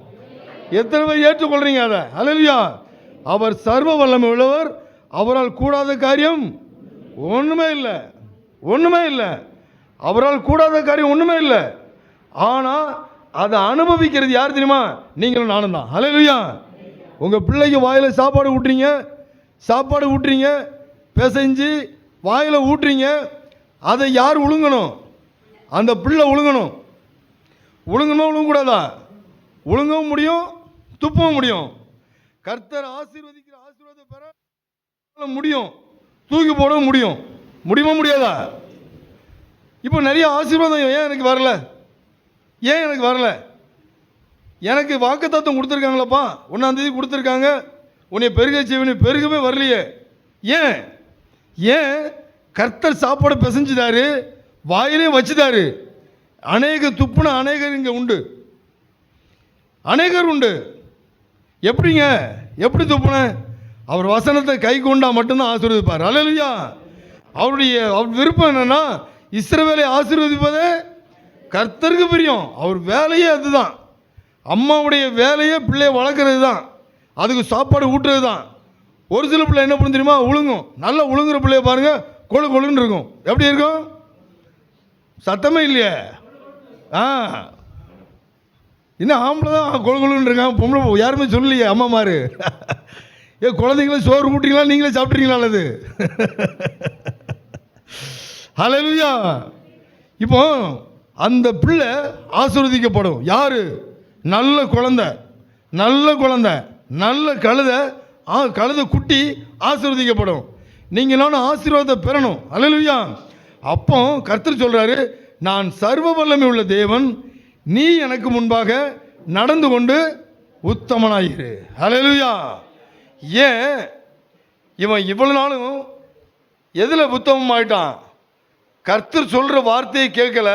எத்தனை பேர் ஏற்றுக்கொள்றீங்க அதை? அல்லேலூயா. அவர் சர்வ வல்லமை உள்ளவர். அவரால் கூடாத காரியம் ஒன்றுமே இல்லை. அவரால் கூடாத காரியம் ஒன்றுமே இல்லை. ஆனால் அதை அனுபவிக்கிறது யார் தெரியுமா? நீங்களும் நானும் தான். அல்லேலூயா. உங்கள் பிள்ளைக்கு வாயில் சாப்பாடு ஊட்டுறீங்க, பிசைஞ்சு வாயில் ஊட்டுறீங்க. அதை யார் உழுங்கணும்? அந்த பிள்ளை உழுங்கணும். உழுங்கக்கூடாதா? உழுங்கவும் முடியும், துப்பவும் முடியும். கர்த்தர் ஆசீர்வதிக்கிற ஆசீர்வாதம் பெற முடியும், தூக்கி போடவும் முடியும். முடியுமா முடியாதா? இப்போ நிறைய ஆசீர்வாதம் ஏன் எனக்கு வரல? எனக்கு வாக்குத்தத்தம் கொடுத்துருக்காங்களப்பா, 1ஆம் தேதி கொடுத்துருக்காங்க, உன்னை பெருக செய்வனே, பெருகவே வரலையே. ஏன் கர்த்தர் சாப்பாடு பிசைஞ்சுதாரு, வாயிலே வச்சுதாரு. அநேக துப்புன அநேகர் இங்கே உண்டு, அநேகர் உண்டு. எப்படி துப்புன? அவர் வசனத்தை கை கொண்டா மட்டும்தான் ஆசீர்வதிப்பார். அல்லேலூயா. அவர் விருப்பம் என்னன்னா இஸ்ரவேலை ஆசீர்வதிப்பதே கர்த்தருக்கு பிரியம். அவர் வேலையே அதுதான். அம்மாவுடைய வேலையே பிள்ளைய வளர்க்குறது தான், அதுக்கு சாப்பாடு ஊட்டுறது தான். ஒரு சில பிள்ளை என்ன பண்ண தெரியுமா, உழுங்கும். நல்லா உழுங்குற பிள்ளைய பாருங்க, கொழு கொழுன்னு இருக்கும். எப்படி இருக்கும்? சத்தமே இல்லையே. இன்னும் ஆம்பளை தான் கொழு கொழுன்னு இருக்கான், பொம்பளை யாருமே சொல்லலையே. அம்மா மாறு குழந்தைங்கள சோறு ஊட்டுறீங்களா, நீங்களே சாப்பிட்றீங்களா? அல்லது ஹல்லேலூயா. இப்போ அந்த பிள்ளை ஆசீர்வதிக்கப்படும். யாரு? நல்ல குழந்தை, நல்ல குழந்தை, நல்ல கழுதை குட்டி ஆசீர்வதிக்கப்படும். நீங்கள் நானும் ஆசீர்வாதத்தை பெறணும். ஹல்லேலூயா. அப்போ கர்த்தர் சொல்றாரு, நான் சர்வ வல்லமை உள்ள தேவன், நீ எனக்கு முன்பாக நடந்து கொண்டு உத்தமனாயிரு. ஹல்லேலூயா. ஏன் இவன் இவ்வளவு நாளும் எதில் உத்தமம் ஆயிட்டான்? கர்த்தர் சொல்கிற வார்த்தையை கேட்கல.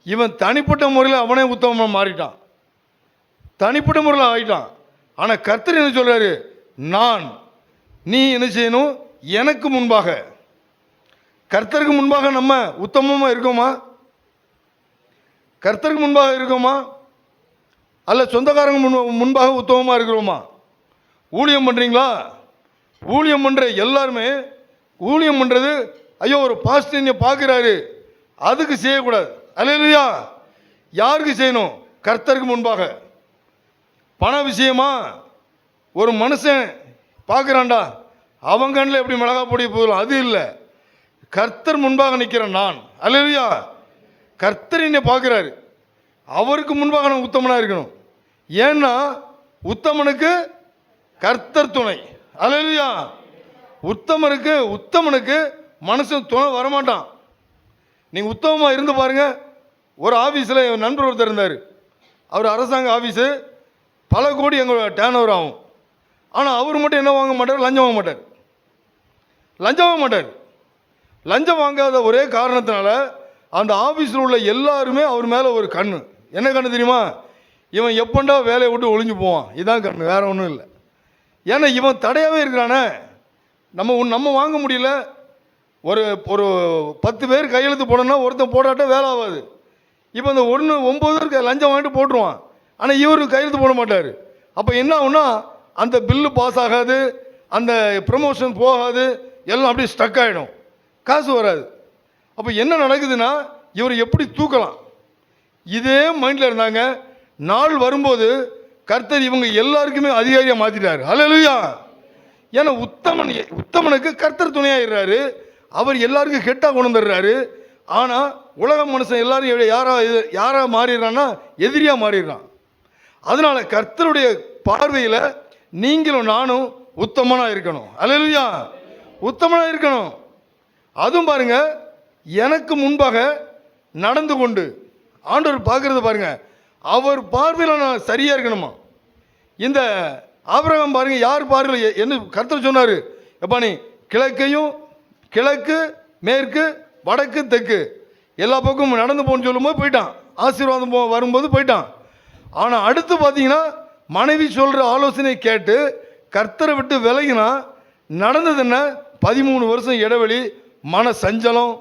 இவன் தனிப்பட்ட முறையில் அவனே உத்தமமாக மாறிட்டான், தனிப்பட்ட முறையில் ஆகிட்டான். ஆனால் கர்த்தர் என்ன சொல்கிறாரு, நீ என்ன செய்யணும், எனக்கு முன்பாக. கர்த்தருக்கு முன்பாக நம்ம உத்தமமாக இருக்கோமா? கர்த்தருக்கு முன்பாக இருக்கோமா? அல்ல சொந்தக்காரங்க முன்பாக உத்தமமாக இருக்கிறோமா? ஊழியம் பண்ணுறீங்களா? ஊழியம் பண்ணுற எல்லாருமே ஊழியம் பண்ணுறது, ஐயோ ஒரு பாஸ்டர் என்னை பார்க்குறாரு அதுக்கு செய்யக்கூடாது. அல்லேலூயா. யாருக்கு செய்யணும்? கர்த்தருக்கு முன்பாக. பண விஷயமா ஒரு மனுஷன் பார்க்குறான்டா, அவன் கண்ணில் எப்படி மிளகா பொடி போகலாம், அது இல்லை. கர்த்தர் முன்பாக நிற்கிறேன் நான். அல்லேலூயா. கர்த்தர் என்னை பார்க்குறாரு, அவருக்கு முன்பாக நான் உத்தமனாக இருக்கணும். ஏன்னா உத்தமனுக்கு கர்த்தர் துணை. அல்லேலூயா. உத்தமனுக்கு மனுஷன் துணை வரமாட்டான். நீங்கள் உத்தமமாக இருந்து பாருங்கள். ஒரு ஆஃபீஸில் என் நண்பர் ஒருத்தர் இருந்தார். அவர் அரசாங்க ஆஃபீஸு, பல கோடி எங்களோட டேர்ன் ஓவர் ஆகும். ஆனால் அவர் மட்டும் என்ன வாங்க மாட்டார், லஞ்சம் வாங்க மாட்டார். லஞ்சம் வாங்காத ஒரே காரணத்தினால அந்த ஆஃபீஸில் உள்ள எல்லாருமே அவர் மேலே ஒரு கண்ணு. என்ன கண்ணு தெரியுமா? இவன் எப்பண்டா வேலையை விட்டு ஒளிஞ்சு போவான், இதுதான் கண்ணு, வேறு ஒன்றும் இல்லை. ஏன்னா இவன் தடையாகவே இருக்கிறானே. நம்ம வாங்க முடியல. ஒரு 10 பேர் கையெழுத்து போடணும்னா ஒருத்தன் போடாட்ட வேலை ஆகாது. இப்போ இந்த 9 லஞ்சம் வாங்கிட்டு போட்டுருவான், ஆனால் இவர் கையெழுத்து போட மாட்டார். அப்போ என்ன ஆகுனா, அந்த பில்லு பாஸ் ஆகாது, அந்த ப்ரமோஷன் போகாது, எல்லாம் அப்படியே ஸ்டக் ஆகிடும், காசு வராது. அப்போ என்ன நடக்குதுன்னா, இவர் எப்படி தூக்கலாம், இதே மைண்டில் இருந்தாங்க. நாள் வரும்போது கர்த்தர் இவங்க எல்லாருக்குமே அதிகாரியாக மாற்றிட்டார். அல்லேலூயா. ஏன்னா உத்தமனுக்கு கர்த்தர் துணையாகிறாரு. அவர் எல்லாருக்கும் கெட்டா கொண்டு வந்துடுறாரு. ஆனால் உலக மனுஷன் எல்லாரும் யாரா மாறிடுறான்னா எதிரியாக மாறிடுறான். அதனால கர்த்தருடைய பார்வையில் நீங்களும் நானும் உத்தமனாக இருக்கணும். அல்லேலூயா. உத்தமனாக இருக்கணும். அதுவும் பாருங்க, எனக்கு முன்பாக நடந்து கொண்டு ஆண்டவர் பார்க்கறது பாருங்க, அவர் பார்வையில் நான் சரியாக இருக்கணுமா. இந்த ஆபிரகாம் பாருங்க, யார் பார்வையில் என்ன கர்த்தர் சொன்னார், எப்பா நீ கிழக்கு மேற்கு வடக்கு தெற்கு எல்லா பக்கமும் நடந்து போன்னு சொல்லும்போது போயிட்டான், ஆசீர்வாதம் வரும்போது போயிட்டான். ஆனால் அடுத்து பார்த்தீங்கன்னா, மனைவி சொல்கிற ஆலோசனை கேட்டு கர்த்தரை விட்டு விலகினா நடந்தது என்ன, 13 வருஷம் இடைவெளி, மன சஞ்சலம்,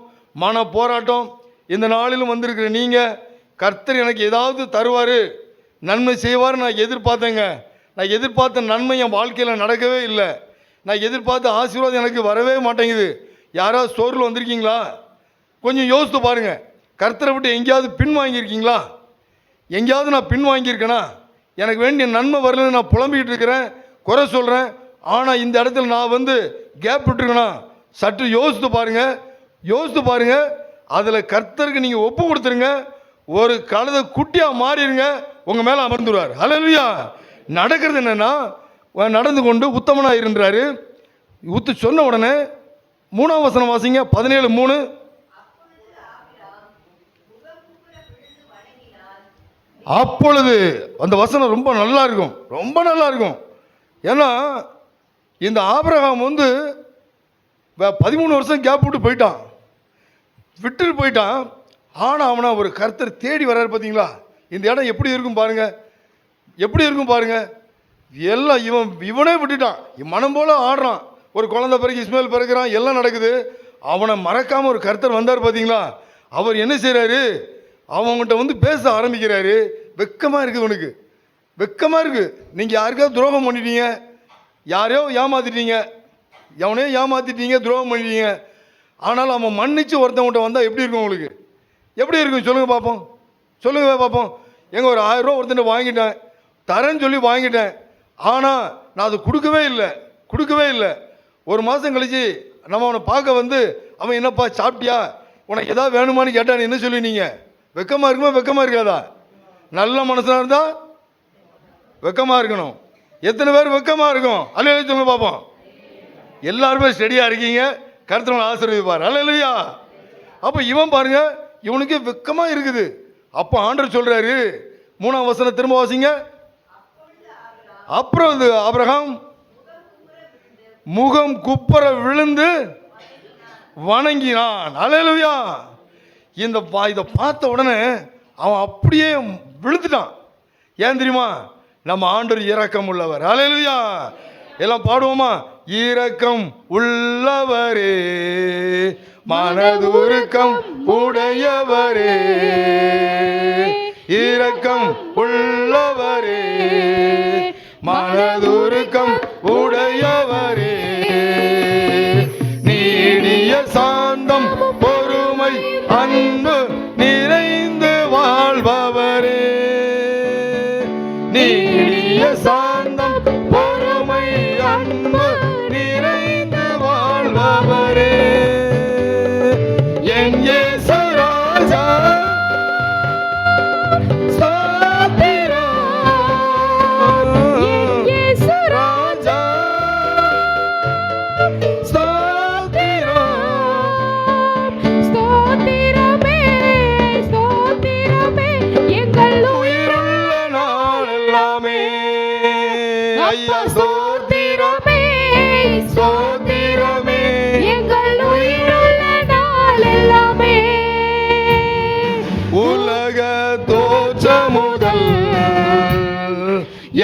மன போராட்டம். இந்த நாளிலும் வந்திருக்கிற நீங்கள், கர்த்தர் எனக்கு ஏதாவது தருவார், நன்மை செய்வார் நான் எதிர்பார்த்தேங்க. நான் எதிர்பார்த்த நன்மை என் வாழ்க்கையில் நடக்கவே இல்லை. நான் எதிர்பார்த்த ஆசீர்வாதம் எனக்கு வரவே மாட்டேங்குது. யாராவது சோர்வில் வந்திருக்கீங்களா? கொஞ்சம் யோசித்து பாருங்கள். கர்த்தரை விட்டு எங்கேயாவது பின் வாங்கியிருக்கீங்களா? எங்கேயாவது நான் பின் வாங்கியிருக்கேனா? எனக்கு வேண்டிய நன்மை வரலன்னு நான் புலம்பிக்கிட்டு இருக்கிறேன், குறை சொல்கிறேன். ஆனால் இந்த இடத்துல நான் கேப் விட்டுருக்கேனா? சற்று யோசித்து பாருங்கள். அதில் கர்த்தருக்கு நீங்கள் ஒப்பு கொடுத்துருங்க. ஒரு கழுதை குட்டியாக மாறிடுங்க, உங்கள் மேலே அமர்ந்துடுவார். அல்லேலூயா. நடக்கிறது என்னென்னா, நடந்து கொண்டு உத்தமனாக இருந்தார். சொன்ன உடனே 3ஆம் வசனம் வாசிங்க, 17:3. அப்பொழுது அந்த வசனம் ரொம்ப நல்லா இருக்கும். ஏன்னா இந்த ஆபிரகாம் 13 வருஷம் கேப் விட்டுட்டு போயிட்டான். ஆனால் அவனை ஒரு கர்த்தர் தேடி வர்றாரு. பார்த்தீங்களா இந்த இடம் எப்படி இருக்கும் பாருங்க, எல்லாம் இவனே விட்டுட்டான், மனம் போல ஆடுறான். ஒரு குழந்தை பிறகு இஸ்மாயில் பிறகுறான், எல்லாம் நடக்குது. அவனை மறக்காமல் ஒரு கர்த்தர் வந்தார் பார்த்தீங்களா. அவர் என்ன செய்கிறாரு, அவங்ககிட்ட வந்து பேச ஆரம்பிக்கிறாரு. வெக்கமாக இருக்குது, உனக்கு வெக்கமாக இருக்குது. நீங்கள் யாருக்காவது துரோகம் பண்ணிட்டீங்க, யாரையோ ஏமாற்றிட்டீங்க, எவனையோ ஏமாற்றிட்டீங்க, துரோகம் பண்ணிட்டீங்க. ஆனாலும் அவன் மன்னிச்சு ஒருத்தவங்கிட்ட வந்தால் எப்படி இருக்கும் உங்களுக்கு? எப்படி இருக்கும் சொல்லுங்கள் பார்ப்போம், சொல்லுங்கள் பார்ப்போம். எங்கள் ஒரு 1000 ரூபா ஒருத்தன் வாங்கிட்டேன், தரேன்னு சொல்லி வாங்கிட்டேன். ஆனால் நான் அது கொடுக்கவே இல்லை. ஒரு மாதம் கழிச்சு நம்ம அவனை பார்க்க வந்து, அவன் என்னப்பா சாப்பிட்டியா, உனக்கு எதாவது வேணுமான்னு கேட்டான், என்ன சொல்லி நீங்கள்? வெக்கமாக இருக்குமா, வெக்கமாக இருக்காதா? நல்ல மனசாக இருந்தால் வெக்கமாக இருக்கணும். எத்தனை பேர் வெக்கமாக இருக்கும்? அல்லையா சொல்லுங்க பார்ப்போம். எல்லாருமே ஸ்டெடியாக இருக்கீங்க, கர்த்தர் ஆசீர்வதிப்பார். அல்லையா? அப்போ இவன் பாருங்க, இவனுக்கு வெக்கமாக இருக்குது. அப்போ ஆண்டவர் சொல்கிறாரு, 3ஆம் வசனம் திரும்ப வாசிங்க. அப்புறம் ஆபிரகாம் முகம் குப்புற விழுந்து வணங்கினான். அல்லேலூயா. இதை பார்த்த உடனே அவன் அப்படியே விழுந்துட்டான். ஏன் தெரியுமா? நம்ம ஆண்டவர் இரக்கம் உள்ளவர். அல்லேலூயா. எல்லாம் பாடுவோமா? இரக்கம் உள்ளவரே, மனதுருக்கம் உடையவரே, இரக்கம் உள்ளவரே, மனதுருக்கம் உடையவரே, நீடிய சாந்தம் பொறுமை அன்பு நிறைந்து வாழ்பவரே, நீடிய சாந்தம் பொறுமை அன்பு நிறைந்து வாழ்பவரே, என் இயேசு ராஜா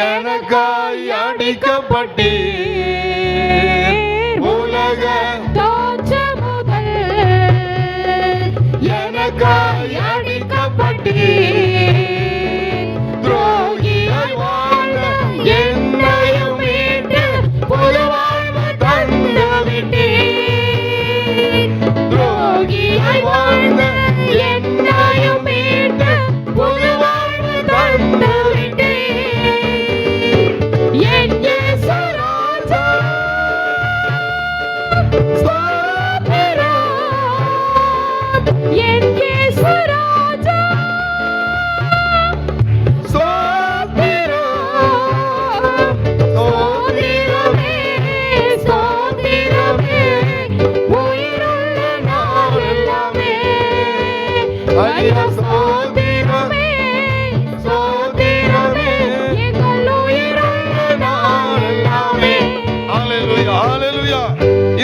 எனக்காய் அடிக்கப்பட்டீர், உலக தோற்றம் முதல் எனக்காய் அடிக்கப்பட்டீர், துரோகியாய் வாழ்ந்த என்னையும் மீட்டு புது வாழ்வு தந்து விட்டீர், துரோகியாய் வாழ்ந்த என்னையும் மீட்டு புது வாழ்வு தந்து விட்டீர்.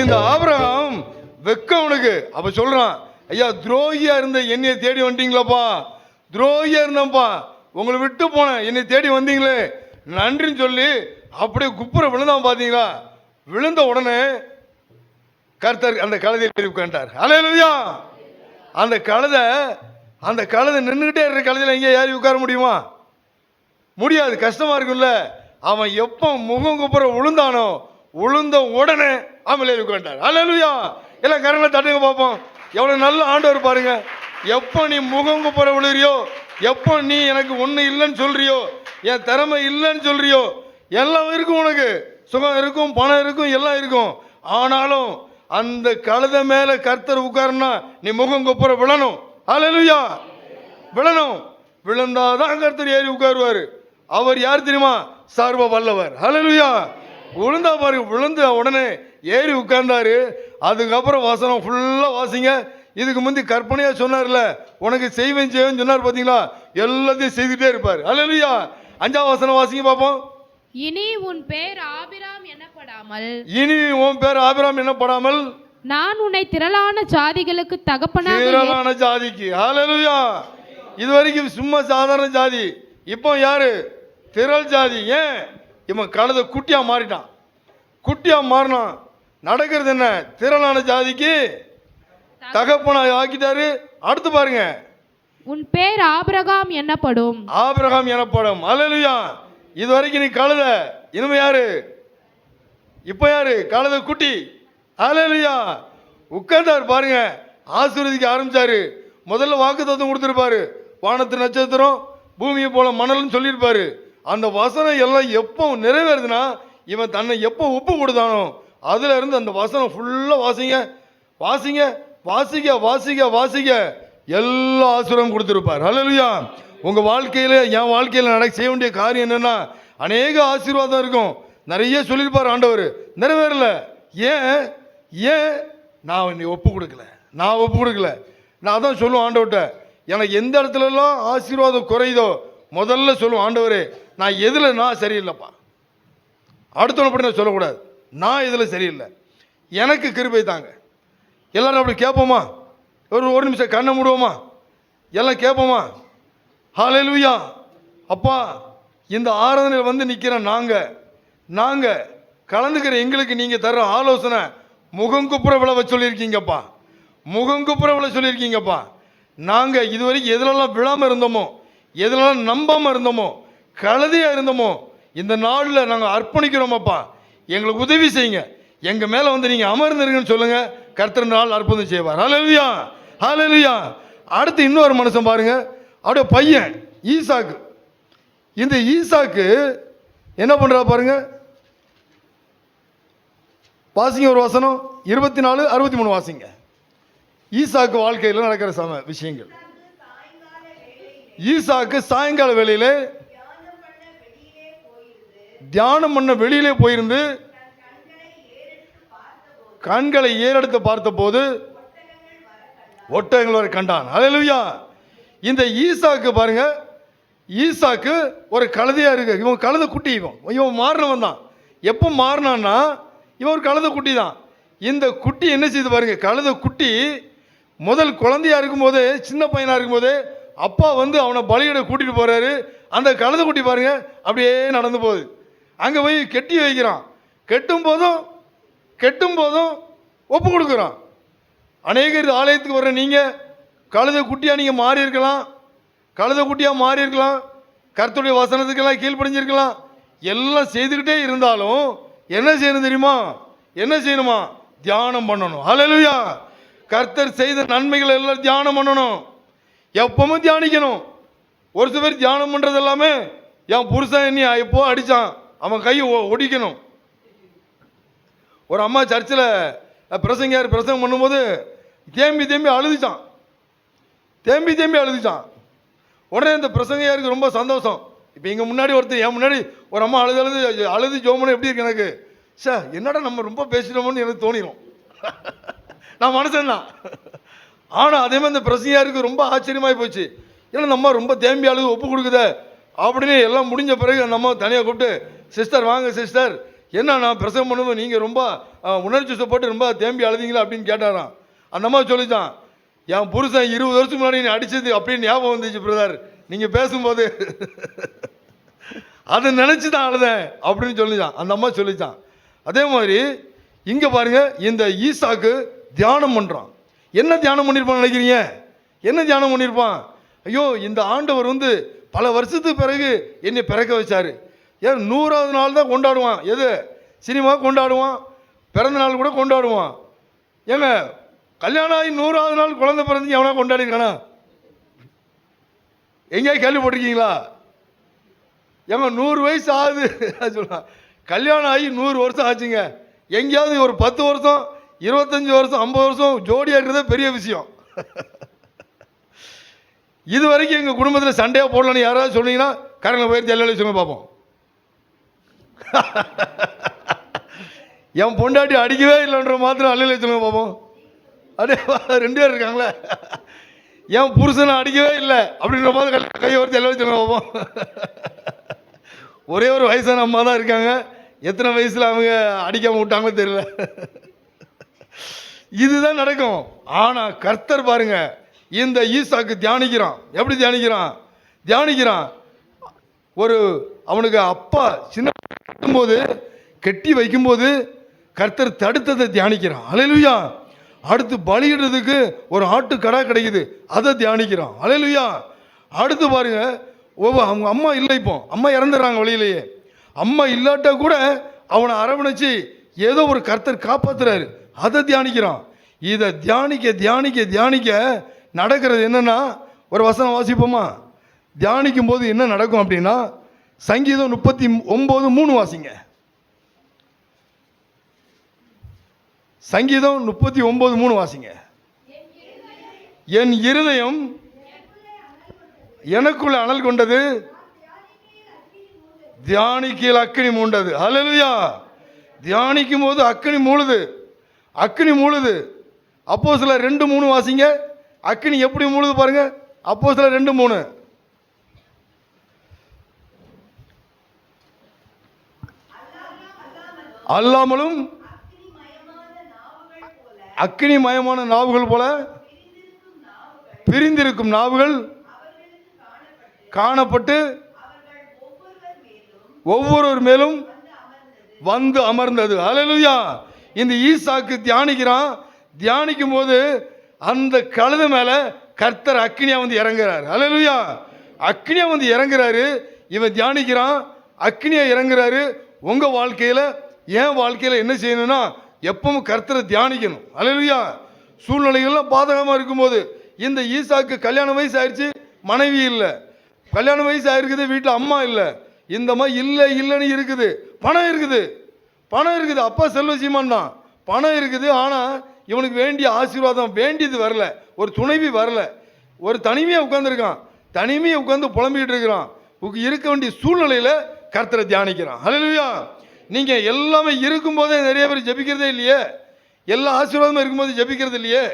இந்த ஆபிரகாம் வெக்கம் உனக்கு. அப்ப சொல்றான், ஐயா துரோகியா இருந்த என்னைய தேடி வந்தீங்களாப்பா, துரோகியா இருந்தப்பா, உங்களை விட்டு போனேன், என்னை தேடி வந்தீங்களே, நன்றின்னு சொல்லி அப்படியே குப்புற விழுந்தான். பாத்தீங்களா? விழுந்த உடனே கர்த்தர் அந்த கழுதையை உட்கார்ந்தார். அல்லேலூயா. அந்த கழுதை நின்றுகிட்டே இருக்கிற கழுதையில எங்கே ஏறி உட்கார முடியுமா? முடியாது, கஷ்டமா இருக்கும்ல. அவன் எப்போ முகம் குப்புற விழுந்தானோ, விழுந்த உடனே அவன் ஏறி உட்கார்ந்தார். அல்லேலூயா. எல்லாம் கரங்களை தட்டுங்க பார்ப்போம். எவ்வளவு நல்ல ஆண்டவர் பாருங்க. எப்போ நீ முகம் குப்புற விழுறியோ, எப்போ நீ எனக்கு ஒண்ணு இல்லைன்னு சொல்றியோ, என் திறமை இல்லைன்னு சொல்றியோ, எல்லாம் இருக்கும், உனக்கு சுகம் இருக்கும், பணம் இருக்கும், எல்லாம் இருக்கும். ஆனாலும் அந்த கழுதை மேல கர்த்தர் உட்காருன்னா நீ முகம் குப்புற விழணும். அல்லேலூயா. விழணும். விழுந்தாதான் கர்த்தர் ஏறி உட்காருவாரு. அவர் யார் தெரியுமா? சர்வ வல்லவர். அல்லேலூயா. விழுந்தா பாருங்க, விழுந்த உடனே ஏறி உட்கார்ந்தாரு. அதுக்கப்புறம் வசனம் ஃபுல்லா வாசிங்க. இதுக்கு முந்தி கற்பனையா சொன்னார்ல, உனக்கு செய்வேன் சொன்னார் பாத்தீங்களா, எல்லாத்தையும் செய்துட்டே இருப்பார். அல்லேலூயா. 5ஆம் வசனம் வாசிங்க பாப்போம். இனி உன் பேர் ஆபிராம் எனப்படாமல், இனி உன் பேர் ஆபிராம் எனப்படாமல், நான் உன்னை திரளான ஜாதிகளுக்கு தகப்பனாக. திரளான ஜாதிக்கு. அல்லேலூயா. இது வரைக்கும் சும்மா சாதாரண ஜாதி, இப்போ யாரு? திரள் ஜாதி. ஏன்? இவன் கழுதை குட்டியாக மாறிட்டான். குட்டியாக மாறினான். நடக்கிறது என்ன? திரளான ஜாதிக்கு தகப்பனாய் ஆக்கிட்டாரு. அடுத்து பாருங்க, உன் பேர் ஆபிரகாம் என்னப்படும். ஆபிரகாம் எனப்படும். அல்லேலூயா. இது வரைக்கும் நீ கழுத, இனிமே யாரு? இப்ப யாரு? கழுத குட்டி. அல்லேலூயா. உட்கார்ந்தார் பாருங்க, ஆசீர்வதிக்க ஆரம்பிச்சாரு. முதல்ல வாக்குத்தத்தம் கொடுத்துருப்பாரு, வானத்து நட்சத்திரம் பூமியை போல மணல்னு சொல்லியிருப்பாரு. அந்த வசனம் எல்லாம் எப்போ நிறைவேறுதுன்னா, இவன் தன்னை எப்போ ஒப்பு கொடுத்தானோ அதுல இருந்து அந்த வசனம் ஃபுல்லா வாசிங்க வாசிங்க வாசிக்க வாசிக்க வாசிக்க எல்லா ஆசீர்வாதம் கொடுத்துருப்பார். அல்லேலூயா. உங்க வாழ்க்கையில, என் வாழ்க்கையில செய்ய வேண்டிய காரியம் என்னன்னா, அநேக ஆசீர்வாதம் இருக்கும். நிறைய சொல்லியிருப்பார் ஆண்டவர், நிறைவேறல. ஏன் ஏன் நான் என்னை ஒப்பு கொடுக்கல, நான் ஒப்பு கொடுக்கல. நான் அதான் சொல்லுவேன் ஆண்டவர்கிட்ட, எனக்கு எந்த இடத்துலலாம் ஆசீர்வாதம் குறையுதோ முதல்ல சொல்லுவேன், ஆண்டவரே நான் எதில் நான் சரியில்லைப்பா. அடுத்தவனை பற்றி நான் சொல்லக்கூடாது, நான் இதில் சரியில்லை, எனக்கு கிருபை தாங்க. எல்லாரும் அப்படி கேட்போமா? ஒரு நிமிஷம் கண்ணை மூடுவோமா? எல்லாம் கேட்போமா? ஹல்லேலூயா. அப்பா, இந்த ஆராதனையில் வந்து நிற்கிற நாங்கள் கலந்துக்கிற எங்களுக்கு நீங்கள் தர்ற ஆலோசனை முகங்குப்புற விழ சொல்லியிருக்கீங்கப்பா, முகங்குப்புற விழ சொல்லியிருக்கீங்கப்பா. நாங்கள் இதுவரைக்கும் எதுலெல்லாம் விழாமல் இருந்தோமோ, எதுலெல்லாம் நம்பாமல் இருந்தோமோ, கழுதையாக இருந்தோமோ, இந்த நாளில் நாங்கள் அர்ப்பணிக்கிறோமப்பா. எங்களுக்கு உதவி செய்யுங்க. எங்கள் மேலே வந்து நீங்கள் அமர்ந்துருங்கன்னு சொல்லுங்கள். கர்த்தர் நாள் அற்புதம் செய்வார். ஹல்லேலூயா, ஹல்லேலூயா. அடுத்து இன்னொரு மனுஷன் பாருங்க, அவருடைய பையன் ஈசாக்கு. இந்த ஈசாக்கு என்ன பண்ணுறா பாருங்க, வாசிங்க ஒரு வசனம் 24-63 வாசிங்க. ஈசாக்கு வாழ்க்கையில் நடக்கிற விஷயங்கள். ஈசாக்கு சாயங்கால வேளையிலே தியானம் பண்ண வெளியிலே போயிருந்து கண்களை ஏறெடுத்து பார்த்த போது ஒட்டகங்கள் வரை கண்டான். அல்லேலூயா. இந்த ஈசாக்கு பாருங்க, ஈசாக்கு ஒரு கழுதையா இருக்கு. இவன் கழுத குட்டி, இவன் மாறினவன் தான். எப்போ மாறினான்னா, இவன் ஒரு கழுத குட்டி தான். இந்த குட்டி என்ன செய்து பாருங்க, கழுத குட்டி முதல் குழந்தையா இருக்கும்போது, சின்ன பையனா இருக்கும்போது அப்பா வந்து அவனை பலியிட கூட்டிட்டு போறாரு. அந்த கழுத குட்டி பாருங்க அப்படியே நடந்து போகுது. அங்கே போய் கெட்டி வைக்கிறான். கெட்டும் போதும் ஒப்பு கொடுக்குறான். அநேகர் ஆலயத்துக்கு வர்ற நீங்கள் கழுத குட்டியாக நீங்கள் மாறி இருக்கலாம், கழுத குட்டியாக மாறி இருக்கலாம், கர்த்தருடைய வசனத்துக்கெல்லாம் கீழ்ப்படிஞ்சிருக்கலாம். எல்லாம் செய்துக்கிட்டே இருந்தாலும் என்ன செய்யணும் தெரியுமா? என்ன செய்யணுமா? தியானம் பண்ணணும். ஹல்லேலூயா. கர்த்தர் செய்த நன்மைகளை எல்லாம் தியானம் பண்ணணும். எப்பவும் தியானிக்கணும். ஒரு சில பேர் தியானம் பண்ணுறது எல்லாமே, என் புருஷன் என்னை எப்போ அடித்தான் அவன் கையை ஒடிக்கணும். ஒரு அம்மா சர்ச்சில் பிரசங்கம் பண்ணும்போது தேம்பி அழுதுச்சான். உடனே இந்த பிரசங்கையாருக்கு ரொம்ப சந்தோஷம். இப்போ எங்கள் முன்னாடி ஒருத்தர், என் முன்னாடி ஒரு அம்மா அழுது ஜோமனு எப்படி இருக்கு எனக்கு, சார் என்னடா நம்ம ரொம்ப பேசிட்டோமோன்னு எனக்கு தோணிடும். நான் மனுஷன்தான். ஆனால் அதே மாதிரி இந்த பிரசங்கையாருக்கு ரொம்ப ஆச்சரியமாகி போச்சு. ஏன்னா நம்ம ரொம்ப தேம்பி அழுது ஒப்பு கொடுக்குத அப்படின்னு எல்லாம் முடிஞ்ச பிறகு அந்த அம்மா தனியாக கூப்பிட்டு, சிஸ்டர் வாங்க சிஸ்டர், என்ன நான் பிரசங்கம் பண்ணும்போது நீங்கள் ரொம்ப உணர்ச்சி போட்டு ரொம்ப தேம்பி அழுதிங்களா அப்படின்னு கேட்டாராம். அந்த அம்மா சொல்லிச்சான், என் புருஷன் 20 வருஷத்துக்கு முன்னாடி நீ அடிச்சது அப்படின்னு ஞாபகம் வந்துச்சு பிரதர் நீங்கள் பேசும்போது, அதை நினச்சி தான் அழுதேன் அப்படின்னு சொல்லிச்சான். அந்த அம்மா சொல்லிச்சான். அதே மாதிரி இங்கே பாருங்க, இந்த ஈசாக்கு தியானம் பண்ணுறான். என்ன தியானம் பண்ணியிருப்பான்னு நினைக்கிறீங்க? என்ன தியானம் பண்ணியிருப்பான்? ஐயோ, இந்த ஆண்டவர் வந்து பல வருஷத்துக்கு பிறகு என்னை பிறக்க வச்சாரு. ஏன் 100வது நாள் தான் கொண்டாடுவான். எது? சினிமா கொண்டாடுவான், பிறந்த நாள் கூட கொண்டாடுவான். ஏங்க, கல்யாணம் ஆகி 100வது நாள் குழந்தை பிறந்து எவனா கொண்டாடிருக்கானா? எங்கேயா கேள்விப்பட்டிருக்கீங்களா? ஏங்க 100 வயசு ஆகுது சொல்லலாம், கல்யாணம் ஆகி 100 வருஷம் ஆச்சுங்க. எங்கேயாவது ஒரு 10 வருஷம் 25 வருஷம் 50 வருஷம் ஜோடியாக இருக்கிறதே பெரிய விஷயம். இது வரைக்கும் எங்கள் குடும்பத்தில் சண்டையாக போடலான்னு யாராவது சொன்னீங்கன்னா கரங்களை போயிட்டு எல்லாம் சொல்லுங்க பார்ப்போம். என் பொண்டாட்டி அடிக்கவே இல்லைன்ற மாத்திரம் அல்லையில சொல்லுங்க பார்ப்போம். அப்படியே 2 பேர் இருக்காங்களே, என் புருஷனை அடிக்கவே இல்லை அப்படின்ற மாதிரி கையை ஒருத்தர் எல்லாம் சொல்லுங்க பார்ப்போம். ஒரே ஒரு வயசான அம்மா தான் இருக்காங்க. எத்தனை வயசில் அவங்க அடிக்காமல் விட்டாங்களோ தெரியல. இதுதான் நடக்கும். ஆனால் கர்த்தர் பாருங்க, இந்த ஈசாக்கு தியானிக்கிறான். எப்படி தியானிக்கிறான்? ஒரு அவனுக்கு அப்பா சின்ன கட்டும்போது கட்டி வைக்கும்போது கர்த்தர் தடுத்ததை தியானிக்கிறான். அல்லேலூயா. அடுத்து பலியிடுறதுக்கு ஒரு ஆட்டு கடா கிடைக்குது, அதை தியானிக்கிறான். அல்லேலூயா. அடுத்து பாருங்க, அவங்க அம்மா இல்லை, இப்போ அம்மா இறந்துடுறாங்க வழியிலேயே. அம்மா இல்லாட்டா கூட அவனை அரவணைச்சு ஏதோ ஒரு கர்த்தர் காப்பாத்துறாரு, அதை தியானிக்கிறான். இதை தியானிக்க தியானிக்க தியானிக்க நடக்கிறது என்னன்னா, ஒரு வசனம் வாசிப்போமா? தியானிக்கும் போது என்ன நடக்கும் அப்படின்னா, சங்கீதம் 39:3 வாசிங்க. சங்கீதம் 39:3 வாசிங்க. என் இருதயம் எனக்குள்ள அனல் கொண்டது, தியானிக்கையில் அக்கினி மூண்டது. அல்லேலூயா. தியானிக்கும் போது அக்கினி மூழுது, அக்கினி மூழுது. அப்போஸ்தலர் 2:3 வாசிங்க. அக்கினி எப்படி மூழுது பாருங்க. அப்போஸ்தலர் 2:3. அல்லாமலும் அக்கினி மயமான நாவுகள் போல பிரிந்திருக்கும் நாவுகள் காணப்பட்டு ஒவ்வொருவர் மேலும் வந்து அமர்ந்தது. அல்லேலூயா. இந்த ஈசாக்கு தியானிக்கிறான். தியானிக்கும் போது அந்த கழுதை மேல கர்த்தர் அக்கினியா வந்து இறங்குறாரு. அல்லேலூயா. அக்கினியா வந்து இறங்குறாரு. இவன் தியானிக்கிறான், அக்கினியா இறங்குறாரு. உங்க வாழ்க்கையில, என் வாழ்க்கையில என்ன செய்யணும்னா, எப்பவும் கர்த்தரை தியானிக்கணும். அல்லேலூயா. சூழ்நிலைகள்லாம் பாதகமாக இருக்கும்போது, இந்த ஈசாக்கு கல்யாண வயசு ஆயிடுச்சு, மனைவி இல்லை. கல்யாண வயசு ஆயிருக்குது, வீட்டில் அம்மா இல்லை. இந்த மாதிரி இல்லை இல்லைன்னு இருக்குது. பணம் இருக்குது, பணம் இருக்குது. அப்பா செல்வ சீமான் தான். பணம் இருக்குது, ஆனால் இவனுக்கு வேண்டிய ஆசீர்வாதம் வேண்டியது வரல, ஒரு துணைவி வரல. ஒரு தனிமையாக உட்காந்துருக்கான், தனிமையை உட்காந்து புலம்பிக்கிட்டு இருக்கிறான். இருக்க வேண்டிய சூழ்நிலையில் கர்த்தரை தியானிக்கிறான். அல்லேலூயா. நீங்கள் எல்லாமே இருக்கும்போதே நிறைய பேர் ஜெபிக்கிறதே இல்லையே. எல்லா ஆசீர்வாதமும் இருக்கும்போது ஜெபிக்கிறது இல்லையே.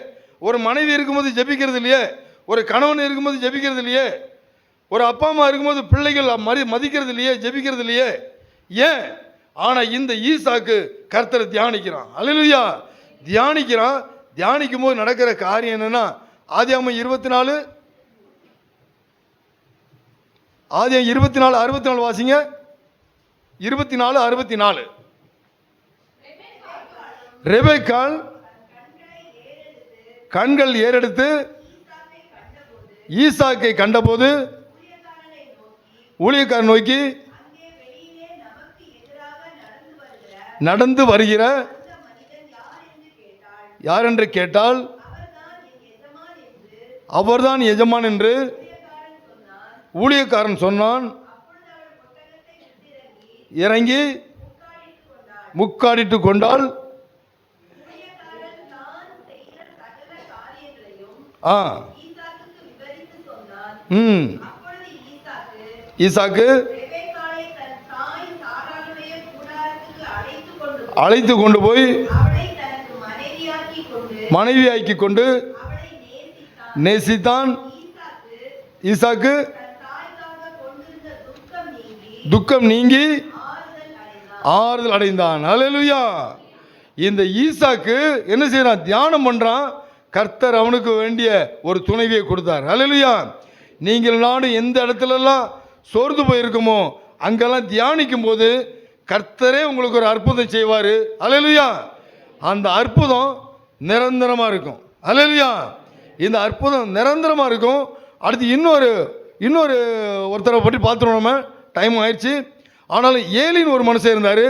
ஒரு மனைவி இருக்கும்போது ஜெபிக்கிறது இல்லையே. ஒரு கணவன் இருக்கும்போது ஜெபிக்கிறது இல்லையே. ஒரு அப்பா அம்மா இருக்கும்போது பிள்ளைகள் மதிக்கிறது இல்லையே, ஜெபிக்கிறது இல்லையே. ஏன்? ஆனால் இந்த ஈசாக்கு கர்த்தரை தியானிக்கிறான். அல்லேலூயா. தியானிக்கிறான். தியானிக்கும் போது நடக்கிற காரியம் என்னன்னா, ஆதியாகமம் 24 64 வாசிங்க. 24:64. ரெபெக்காள் கண்கள் ஏறெடுத்து ஈசாக்கை கண்டபோது ஊழியக்காரன் நோக்கி, நடந்து வருகிற யார் என்று கேட்டால், அவர்தான் எஜமான் என்று ஊழியக்காரன் சொன்னான். இறங்கி முக்காடிட்டு கொண்டால், ஈசாக்கு அழைத்து கொண்டு போய் மனைவியாக்கி கொண்டு நேசித்தான். ஈசாக்கு துக்கம் நீங்கி ஆறுதல் அடைந்தான். அல்லேலூயா. இந்த ஈசாக்கு என்ன செய்யறான்? தியானம் பண்றான். கர்த்தர் அவனுக்கு வேண்டிய ஒரு துணைவியை கொடுத்தார். அல்லேலூயா. நீங்கள் நானும் எந்த இடத்துலலாம் சோர்ந்து போயிருக்குமோ அங்கெல்லாம் தியானிக்கும் போது கர்த்தரே உங்களுக்கு ஒரு அற்புதம் செய்வார். அல்லேலூயா. அந்த அற்புதம் நிரந்தரமாக இருக்கும். அல்லேலூயா. இந்த அற்புதம் நிரந்தரமாக இருக்கும். அடுத்து இன்னொரு ஒருத்தரை பற்றி பார்த்துருவோம். நம்ம டைம் ஆயிடுச்சு. ஆனாலும் ஏலின்னு ஒரு மனுஷன் இருந்தார்.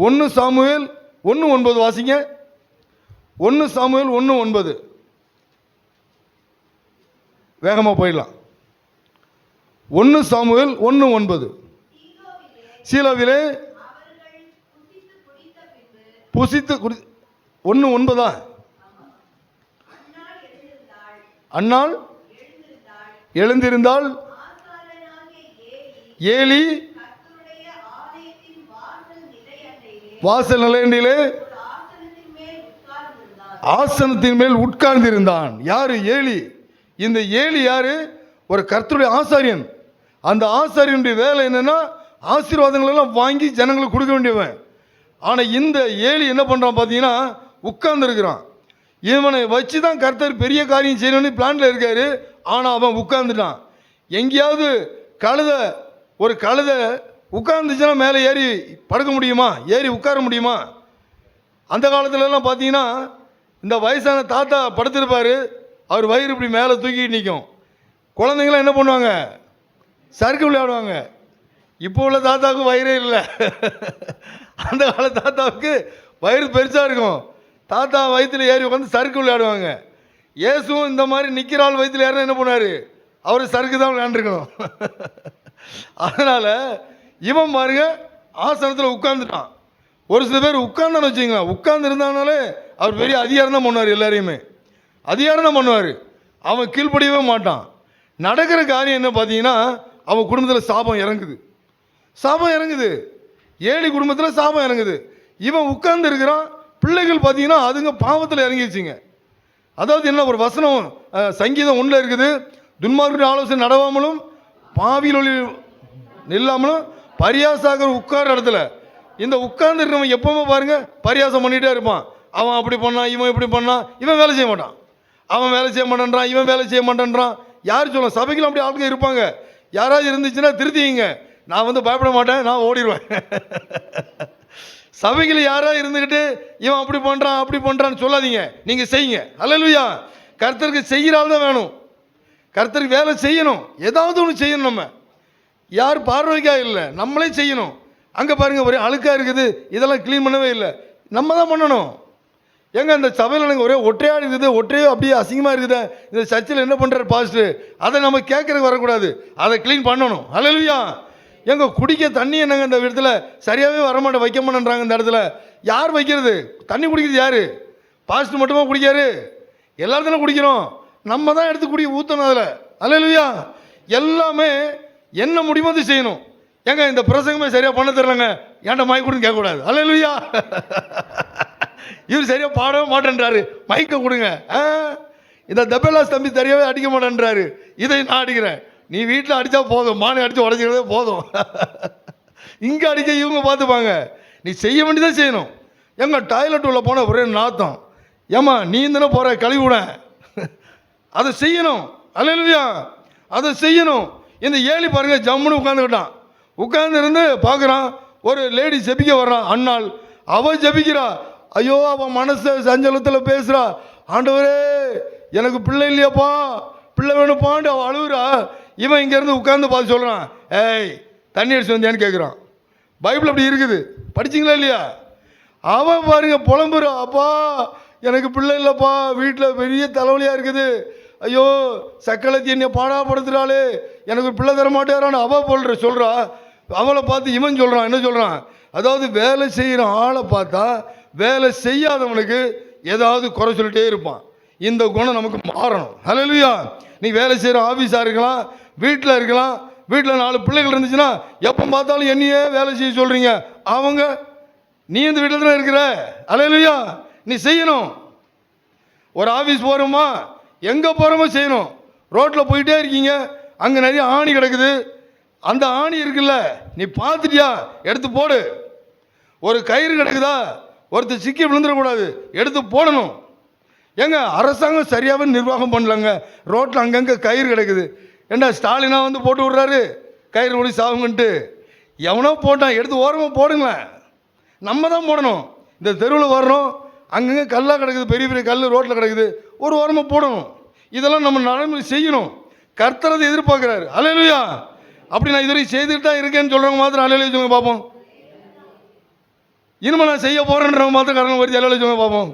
1 சாமுவேல் 1:9 வாசிங்க. 1 சாமுவேல் 1:9. வேகமாக போயிடலாம். 1 சாமுவேல் 1:9. சீலோவிலே புசித்து 1:9. அன்னாள் எழுந்திருந்தால் ஏலி வாசல் நிலையண்டிலே ஆசனத்தின் மேல் உட்கார்ந்திருந்தான். யாரு? ஏலி. இந்த ஏலி யாரு? ஒரு கர்த்தருடைய ஆசாரியன். அந்த ஆசாரியனுடைய வேலை என்னன்னா, ஆசீர்வாதங்கள் எல்லாம் வாங்கி ஜனங்களுக்கு கொடுக்க வேண்டியவன். ஆனால் இந்த ஏலி என்ன பண்ணுறான் பார்த்தீங்கன்னா, உட்கார்ந்துருக்கிறான். இவனை வச்சு தான் கர்த்தர் பெரிய காரியம் செய்யணும்னு பிளான்ல இருக்காரு. ஆனால் அவன் உட்கார்ந்துட்டான். எங்கேயாவது ஒரு கழுதை உட்கார்ந்துச்சுன்னா மேலே ஏறி படுக்க முடியுமா, ஏறி உட்கார முடியுமா? அந்த காலத்துலலாம் பார்த்தீங்கன்னா இந்த வயசான தாத்தா படுத்திருப்பார், அவர் வயிறு இப்படி மேலே தூக்கிட்டு நிற்கும். குழந்தைங்களாம் என்ன பண்ணுவாங்க, சறுக்கு விளையாடுவாங்க. இப்போ உள்ள தாத்தாவுக்கு வயிறே இல்லை. அந்த கால தாத்தாவுக்கு வயிறு பெருசாக இருக்கும். தாத்தா வயிற்றில் ஏறி உட்காந்து சறுக்கு விளையாடுவாங்க. இயேசுவும் இந்த மாதிரி நிற்கிற ஆள் வயிற்றில் ஏறினா என்ன பண்ணார், அவர் சறுக்கு தான் விளையாண்டுருக்கணும். அதனால் இவன் பாருங்க ஆசனத்தில் உட்காந்துட்டான். ஒரு சில பேர் உட்கார்ந்தான்னு வச்சுங்களேன், உட்கார்ந்து இருந்தானாலே அவர் பெரிய அதிகாரம் தான் பண்ணுவார், எல்லாரையுமே அதிகாரம் தான் பண்ணுவார். அவன் கீழ்ப்படியவே மாட்டான். நடக்கிற காரியம் என்ன பார்த்தீங்கன்னா, அவன் குடும்பத்தில் சாபம் இறங்குது, சாபம் இறங்குது. ஏழி குடும்பத்தில் சாபம் இறங்குது. இவன் உட்கார்ந்து இருக்கிறான். பிள்ளைகள் பார்த்தீங்கன்னா அதுங்க பாவத்தில் இறங்கிடுச்சிங்க. அதாவது என்ன, ஒரு வசனம் சங்கீதம் 1 இருக்குது, துன்மார்க்கருடைய ஆலோசனை நடவாமலும் பாவியில் ஒளி நில்லாமலும் பரியாசாக உட்கார இடத்துல. இந்த உட்கார்ந்து இருக்கிறவன் எப்பவுமே பாருங்க பரியாசம் பண்ணிகிட்டே இருப்பான். அவன் அப்படி பண்ணான், இவன் இப்படி பண்ணான், இவன் வேலை செய்ய மாட்டான், அவன் வேலை செய்ய மாட்டேன்றான், இவன் வேலை செய்ய மாட்டேன்றான். யார் சொல்ல, சபைக்கு அப்படி ஆளுங்க இருப்பாங்க. யாராவது இருந்துச்சுன்னா திருத்திங்க, நான் வந்து பயப்பட மாட்டேன், நான் ஓடிடுவேன். சபைகள் யாராவது இருந்துக்கிட்டு இவன் அப்படி பண்ணுறான் அப்படி பண்ணுறான்னு சொல்லாதீங்க, நீங்கள் செய்யுங்க. அல்லேலூயா. கர்த்தருக்கு செய்கிற ஆள் தான் வேணும். கர்த்தருக்கு வேலை செய்யணும், ஏதாவது ஒன்று செய்யணும். நம்ம யார் பார்வைக்காக இல்லை, நம்மளே செய்யணும். அங்கே பாருங்கள் ஒரே அழுக்காக இருக்குது, இதெல்லாம் க்ளீன் பண்ணவே இல்லை, நம்ம தான் பண்ணணும். ஏங்க இந்த சபையில் எனக்கு ஒரே ஒற்றையாக இருக்குது, ஒற்றையோ அப்படியே அசிங்கமாக இருக்குது, இந்த சர்ச்சில் என்ன பண்ணுறாரு பாஸ்டர், அதை நம்ம கேட்குறதுக்கு வரக்கூடாது, அதை க்ளீன் பண்ணணும். அல்லேலூயா. எங்க குடிக்க தண்ணி என்னங்க இந்த இடத்துல சரியாகவே வரமாட்டேன், வைக்க மாட்டேன்றாங்க. இந்த இடத்துல யார் வைக்கிறது, தண்ணி குடிக்கிறது யார்? பாஸ்டர் மட்டுமா குடிக்காரு? எல்லாத்தையும் குடிக்கிறோம், நம்ம தான் எடுத்து ஊற்றணும் அதில். அல்லேலூயா. எல்லாமே என்ன முடியுமோ அது செய்யணும். ஏங்க இந்த பிரசங்கமே சரியாக பண்ண தெரியலங்க, ஏன்டா மைக் கொடுன்னு கேட்கக்கூடாது. அல்லேலூயா. இவர் சரியாக பாடவே மாட்டேன்றாரு, மைக்கை கொடுங்க. இந்த தபேலாஸ் தம்பி சரியாகவே அடிக்க மாட்டேன்றாரு, இதை நான் அடிக்கிறேன். நீ வீட்டில் அடித்தா போதும், மானை அடித்து உடச்சிக்கிறதே போதும். இங்கே அடிக்க இவங்க பார்த்துப்பாங்க. நீ செய்ய வேண்டியதான் செய்யணும். எங்க டாய்லெட் உள்ள போன ஒரே நாத்தம், ஏம்மா நீ தானே போகிற கழுவி விட, அதை செய்யணும். அல்லேலூயா. அதை செய்யணும். இந்த ஏழி பாருங்க ஜம்முன்னு உட்காந்துக்கிட்டான். உட்கார்ந்து இருந்து பார்க்குறான், ஒரு லேடி ஜெபிக்க வர்றான். அண்ணாள் அவள் ஜெபிக்கிறா. ஐயோ அவன் மனசு சஞ்சலத்தில் பேசுகிறா, ஆண்டவரே எனக்கு பிள்ளை இல்லையாப்பா, பிள்ளை வேணுப்பான்னு அவள் அழுகுறா. இவன் இங்கேருந்து உட்கார்ந்து பார்த்து சொல்கிறான், ஏய் தண்ணி அடிச்சு வந்தியான்னு கேட்குறான். பைபிள் அப்படி இருக்குது, படிச்சிங்களா இல்லையா? அவன் பாருங்க புலம்புறா, அப்பா எனக்கு பிள்ளை இல்லைப்பா, வீட்டில் பெரிய தலைவலியாக இருக்குது, ஐயோ சக்களத்தி என்னை பாடாப்படுத்துகிறாளே, எனக்கு ஒரு பிள்ளை தர மாட்டேறான்னு அவள் சொல்கிறா. அவளை பார்த்து இவன் சொல்கிறான், என்ன சொல்கிறான், அதாவது வேலை செய்கிற ஆளை பார்த்தா வேலை செய்யாதவனுக்கு ஏதாவது குறை சொல்லிட்டே இருப்பான். இந்த குணம் நமக்கு மாறணும். அல்லேலூயா. நீ வேலை செய்கிற ஆஃபீஸாக இருக்கலாம், வீட்டில் இருக்கலாம், வீட்டில் 4 பிள்ளைகள் இருந்துச்சுன்னா எப்போ பார்த்தாலும் என்னையே வேலை செய்ய சொல்கிறீங்க. அவங்க நீ இந்த வீட்டில் தானே இருக்கிற. அல்லேலூயா. நீ செய்யணும். ஒரு ஆஃபீஸ் போகிறோமா, எங்கே போகிறோமோ செய்யணும். ரோட்டில் போயிட்டே இருக்கீங்க, அங்கே நிறைய ஆணி கிடக்குது, அந்த ஆணி இருக்குல்ல நீ பார்த்துட்டியா, எடுத்து போடு. ஒரு கயிறு கிடக்குதா, ஒருத்தர் சிக்கி விழுந்துடக்கூடாது, எடுத்து போடணும். ஏங்க அரசாங்கம் சரியாகவே நிர்வாகம் பண்ணலங்க. ரோட்டில் அங்கங்கே கயிறு கிடக்குது. ஏண்டா ஸ்டாலினா வந்து போட்டு விட்றாரு கயிறு ஓடி சாவுங்கன்ட்டு, எவனோ போட்டான், எடுத்து ஓரமாக போடுங்களேன். நம்ம தான் போடணும். இந்த தெருவில் வர்றோம், அங்கங்கே கல்லாக கிடக்குது, பெரிய பெரிய கல் ரோட்டில் கிடக்குது, ஒரு ஓரமாக போடணும். இதெல்லாம் நம்ம நடைமுறை செய்யணும். கர்த்தர் அதை எதிர்பார்க்குறாரு. அல்லேலூயா. அப்படி நான் இதுவரை செய்துட்டு தான் இருக்கேன்னு சொல்கிறவங்க மாத்திரம் அல்லேலூயா சொல்லுங்க பார்ப்போம். இனிமேல் நான் செய்ய போகிறேன்றவங்க மாத்திரம் கரங்களை வருது அல்லேலூயா சொல்லுங்க பார்ப்போம்.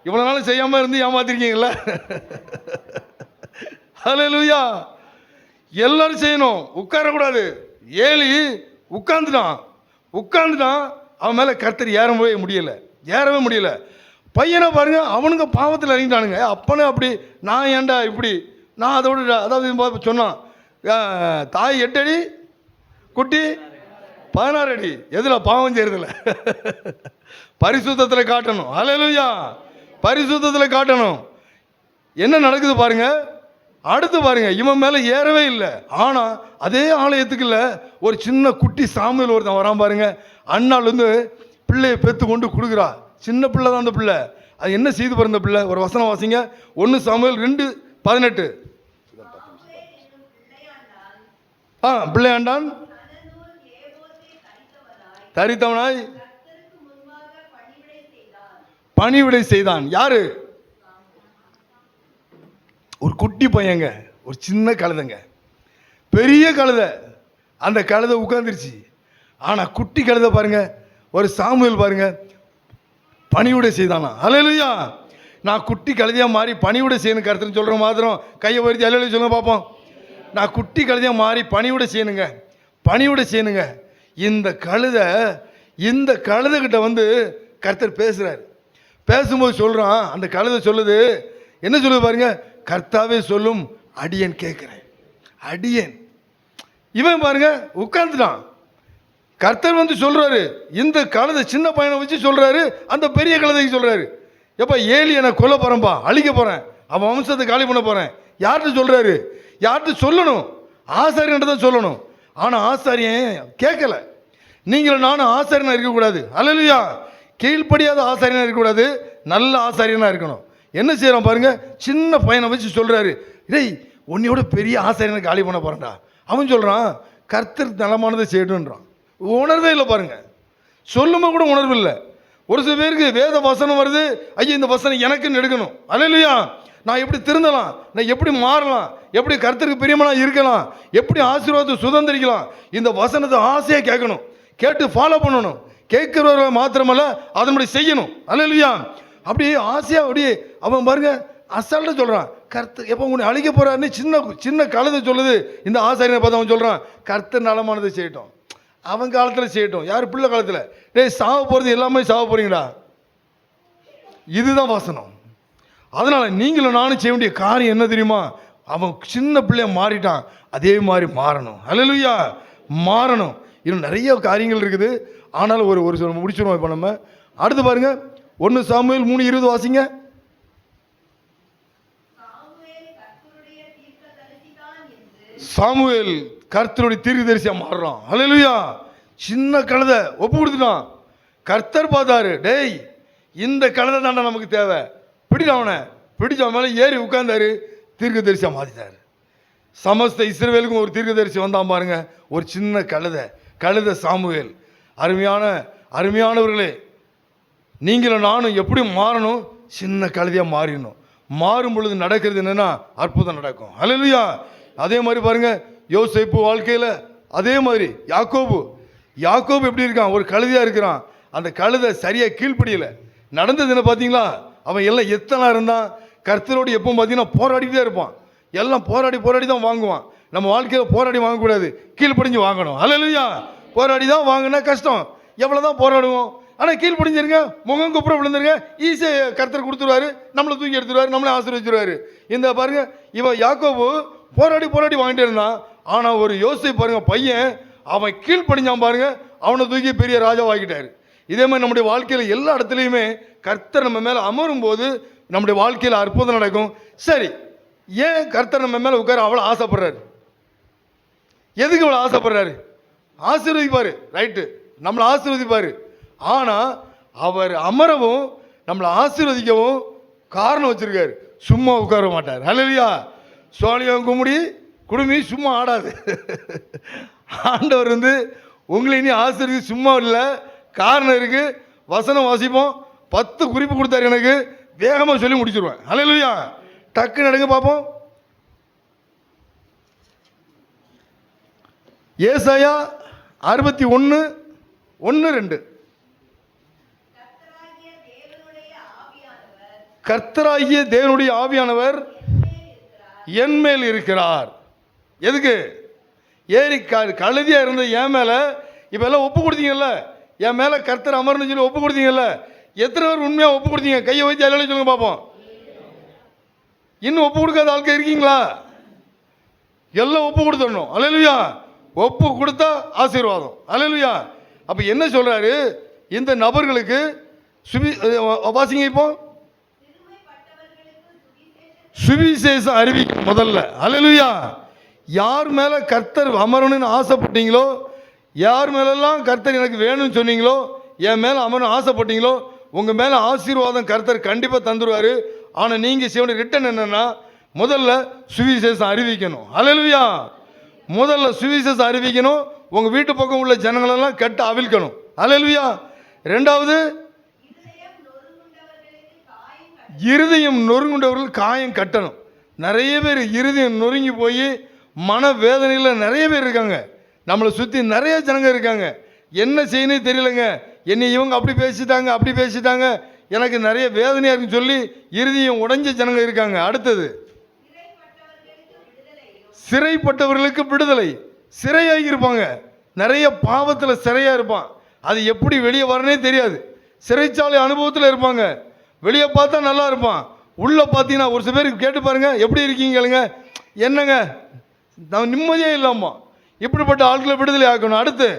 இவ்வளோ நாள் செய்யாமல் இருந்து ஏமாத்திருக்கீங்களா? அல்லேலூயா. எல்லாரும் செய்யணும், உட்காரக்கூடாது. ஏலி உட்காந்துட்டான், அவன் மேலே கர்த்தர் ஏறவே முடியலை. பையனை பாருங்க, அவனுங்க பாவத்தில் இறங்கிட்டானுங்க. அப்பனே அப்படி, நான் ஏன்டா இப்படி, நான் அதோட அதாவது சொன்னான், தாய் 8 அடி குட்டி 16 அடி. எதில் பாவம் செய்யறதில்ல, பரிசுத்தத்தில் காட்டணும். அல்லேலூயா. பரிசுத்தத்தில் காட்டணும். என்ன நடக்குது பாருங்க. அடுத்து பாருங்க, இவன் மேலே ஏறவே இல்லை. ஆனால் அதே ஆலயத்துக்கு இல்லை, ஒரு சின்ன குட்டி சாமுவேல் ஒருத்தன் வரான் பாருங்க. அண்ணாள் வந்து பிள்ளையை பெற்று கொண்டு கொடுக்குறா. சின்ன பிள்ளை தான் அந்த பிள்ளை. அது என்ன செய்து பிறந்த பிள்ளை? ஒரு வசனம் வாசிங்க. 1 சாமுவேல் 2:18. பிள்ளையாண்டான் தரித்தவனாய் பணிவிடை செய்தான். யாரு? ஒரு குட்டி பையங்க, ஒரு சின்ன கழுதைங்க, பெரிய கழுதை. அந்த கழுதை உட்கார்ந்துருச்சு. ஆனால் குட்டி கழுதை பாருங்க, ஒரு சாமுவேல் பாருங்க, பணிவிடை செய்தானா. அல்லேலூயா. நான் குட்டி கழுதையாக மாறி பணிவிடை செய்யணும் கருத்துன்னு சொல்கிற மாத்திரம் கையை வருத்தி அல்லேலூயா சொல்லுங்க பார்ப்போம். நான் குட்டி கழுதையாக மாறி பணிவிடை செய்யணுங்க, பணிவிடை செய்யணுங்க. இந்த கழுதைகிட்ட வந்து கர்த்தர் பேசுகிறார். பேசும்போது சொல்கிறான், அந்த கழுதை சொல்லுது, என்ன சொல்லுது பாருங்க, கர்த்தாவே சொல்லும் அடியேன் கேட்குறேன். அடியேன். இவன் பாருங்க உட்கார்ந்துட்டான். கர்த்தர் வந்து சொல்றாரு, இந்த கழுதை சின்ன பையனை வச்சு சொல்றாரு, அந்த பெரிய கழுதைக்கு சொல்றாரு, எப்ப ஏலியனை கொல்ல போறேன்பா, அழிக்க போறேன், அவன் வம்சத்தை காலி பண்ண போறேன். யார்கிட்ட சொல்றாரு? யார்கிட்ட சொல்லணும்? ஆசாரியன்ட்ட தான் சொல்லணும். ஆனா ஆசாரியன் கேட்கல. நீங்களும் நானும் ஆசாரியனா இருக்கக்கூடாது. அல்லேலூயா. கீழ்ப்படியாத ஆசாரியனா இருக்கக்கூடாது, நல்ல ஆசாரியனா இருக்கணும். என்ன செய்யறான் பாருங்க, சின்ன பையனை வச்சு சொல்றாரு, டேய் உன்னையோட பெரிய ஆசாரியனை காலி பண்ண போறேன்டா. அவன் சொல்றான், கர்த்தர் நலமானதை செய்யணுன்றான். உணர்வே இல்லை பாருங்க, சொல்லுமா கூட உணர்வு இல்லை. ஒரு சில பேருக்கு வேத வசனம் வருது, ஐயா இந்த வசனம் எனக்குன்னு எடுக்கணும். அல்லேலூயா. நான் எப்படி திருந்தலாம், நான் எப்படி மாறலாம், எப்படி கர்த்தருக்கு பிரியமா இருக்கலாம், எப்படி ஆசீர்வாதத்தை சுதந்திரிக்கலாம், இந்த வசனத்தை ஆசையாக கேட்கணும், கேட்டு ஃபாலோ பண்ணணும். கேட்கிறவர்கள் மாத்திரமல்ல, அதன்படி செய்யணும். அல்லேலூயா. அப்படியே ஆசையாக அப்படியே அவன் பாருங்க அசால்ட்டாக சொல்கிறான், கர்த்தர் எப்போ உன்னை அழிக்க போகிறாருன்னு சின்ன கழுதை சொல்லுது. இந்த ஆசாரியனை பார்த்து அவன் சொல்கிறான், கர்த்தர் நலமானதை செய்யட்டும், அவன் காலத்தில் செய்யட்டும். யார்? பிள்ளை காலத்தில். டேய் சாவ போகிறது எல்லாமே சாவ போகிறீங்களா? இதுதான் வசனம். அதனால் நீங்களும் நானும் செய்ய வேண்டிய காரியம் என்ன தெரியுமா? அவன் சின்ன பிள்ளைய மாறிட்டான், அதே மாதிரி மாறணும். அல்லேலூயா. மாறணும். இன்னும் நிறைய காரியங்கள் இருக்குது. ஆனாலும் ஒரு சில முடிச்சிடுவோம். இப்போ நம்ம அடுத்து பாருங்க, 1 சாமுவேல் 3:20 வாசிங்க. சாமுவேல் கர்த்தருடைய தீர்க்கதரிசியா மாறுறான். அல்லேலூயா. சின்ன கழுதை ஒப்பு கொடுத்துட்டான். கர்த்தர் பார்த்தாரு, டேய் இந்த கழுதை தாண்டா நமக்கு தேவை, பிடிச்ச அவனை பிடிச்ச அவன் மேலே ஏறி உட்கார்ந்தாரு, தீர்க்கதரிசியா மாறிட்டார். சமஸ்த இஸ்ரவேலுக்கும் ஒரு தீர்க்கதரிசி வந்தான் பாருங்க, ஒரு சின்ன கழுதை சாமுவேல். அருமையானவர்களே, நீங்களும் நானும் எப்படி மாறணும்? சின்ன கழுதையாக மாறிடணும். மாறும் பொழுது நடக்கிறது என்னன்னா அற்புதம் நடக்கும். அல்லேலூயா. அதே மாதிரி பாருங்க, யோசேப்பு வாழ்க்கையில் அதே மாதிரி யாக்கோபு எப்படி இருக்கான்? ஒரு கழுதையாக இருக்கிறான். அந்த கழுதை சரியாக கீழ்ப்படியலை. நடந்தது என்ன பார்த்தீங்களா? அவன் எல்லாம் எத்தனை இருந்தான். கர்த்தரோடு எப்போ பார்த்தீங்கன்னா போராடிக்கிட்டே இருப்பான். எல்லாம் போராடி தான் வாங்குவான். நம்ம வாழ்க்கையில் போராடி வாங்கக்கூடாது, கீழ்ப்படிஞ்சு வாங்கணும். அல்லேலூயா. போராடி தான் வாங்கினா கஷ்டம், எவ்வளோ தான் போராடுவோம். ஆனால் கீழ்ப்படிஞ்சிருங்க, முகம் குப்புற விழுந்துருங்க, ஈஸியாக கர்த்தர் கொடுத்துருவாரு, நம்மளை தூக்கி எடுத்துருவாரு, நம்மளை ஆசீர்வதிச்சிருவாரு. இந்த பாருங்க, இவன் யாக்கோபு போராடி வாங்கிட்டே இருந்தான். ஆனால் ஒரு யோசிப்பு பாருங்க, பையன் அவன் கீழ்ப்படிஞ்சான் பாருங்க, அவனை தூக்கி பெரிய ராஜாவாக்கிட்டாரு. இதே மாதிரி நம்முடைய வாழ்க்கையில் எல்லா இடத்துலையுமே கர்த்தர் நம்ம மேலே அமரும் போது நம்முடைய வாழ்க்கையில் அற்புதம் நடக்கும். சரி, ஏன் கர்த்தர் நம்ம மேலே உட்கார அவ்வளோ ஆசைப்படுறாரு? எதுக்கு இவ்வளோ ஆசைப்படுறாரு? ஆசீர்வதிப்பார், ரைட்டு, நம்மளை ஆசீர்வதிப்பார். ஆனால் அவர் அமரவும் நம்மளை ஆசீர்வதிக்கவும் காரணம் வச்சிருக்காரு. சும்மா உட்கார மாட்டார். அல்லேலூயா. சோழியம் குடுமி சும்மா ஆடாது. ஆண்டவர் வந்து உங்களை இனி ஆசீர்வதி சும்மா இல்லை, காரணம் இருக்கு. வசனம் வாசிப்போம். 10 குறிப்பு கொடுத்தாரு எனக்கு, வேகமாக சொல்லி முடிச்சிருவேன். அல்லேலூயா. டக்கு நடுங்க பார்ப்போம். ஏசாயா 61:1-2. கர்த்தராகிய தேவனுடைய ஆவியானவர் என் மேல் இருக்கிறார். எதுக்கு? ஏறி கழுதியாக இருந்த என் மேலே இப்போ எல்லாம் ஒப்பு கொடுத்தீங்கல்ல, என் மேலே கர்த்தர் அமர்னு சொல்லி ஒப்பு கொடுத்தீங்கல்ல. எத்தனை பேர் உண்மையாக ஒப்பு கொடுத்தீங்க? கையை வச்சு எல்லாம் சொல்லுங்க பார்ப்போம். இன்னும் ஒப்பு கொடுக்காத ஆட்கள் இருக்கீங்களா? எல்லாம் ஒப்பு கொடுத்துடணும். அல்லேலூயா. ஒப்பு கொடுத்தா ஆசீர்வாதம். அல்லேலூயா. அப்போ என்ன சொல்கிறாரு? இந்த நபர்களுக்கு வாசிங்க இப்போ, சுவிசேஷம் அறிவிக்கும் முதல்ல. அல்லேலூயா. யார் மேலே கர்த்தர் அமரணும்னு ஆசைப்பட்டீங்களோ, யார் மேலெல்லாம் கர்த்தர் எனக்கு வேணும்னு சொன்னீங்களோ, என் மேலே அமரணும் ஆசைப்பட்டீங்களோ, உங்கள் மேலே ஆசீர்வாதம் கர்த்தர் கண்டிப்பாக தந்துடுவார். ஆனால் நீங்கள் செய்ய வேண்டிய ரிட்டன் என்னென்னா, முதல்ல சுவிசேஷம் அறிவிக்கணும். அல்லேலூயா. முதல்ல சுவிசேஷம் அறிவிக்கணும். உங்கள் வீட்டு பக்கம் உள்ள ஜனங்களெல்லாம் கெட்ட அவிழ்க்கணும். அல்லேலூயா. ரெண்டாவது, இருதயம் நொறுங்குண்டவர்கள் காயம் கட்டணும். நிறைய பேர் இருதயம் நொறுங்கி போய் மன வேதனையில் நிறைய பேர் இருக்காங்க. நம்மளை சுற்றி நிறைய ஜனங்க இருக்காங்க. என்ன செய்யணும் தெரியலங்க. என்னை இவங்க அப்படி பேசிட்டாங்க, அப்படி பேசிட்டாங்க, எனக்கு நிறைய வேதனையாக இருக்குன்னு சொல்லி இருதயம் உடைஞ்ச ஜனங்க இருக்காங்க. அடுத்தது, சிறைப்பட்டவர்களுக்கு விடுதலை. சிறையாகி இருப்பாங்க, நிறைய பாவத்தில் சிறையாக இருப்பான். அது எப்படி வெளியே வரனே தெரியாது. சிறைச்சாலை அனுபவத்தில் இருப்பாங்க. வெளியே பார்த்தா நல்லா இருப்பான், உள்ளே பார்த்தீங்கன்னா ஒரு சில பேருக்கு கேட்டு பாருங்க, எப்படி இருக்கீங்களுங்க, என்னங்க நான் நிம்மதியே இல்லாமா. இப்படிப்பட்ட ஆட்களை விடுதலை ஆக்கணும். அடுத்து,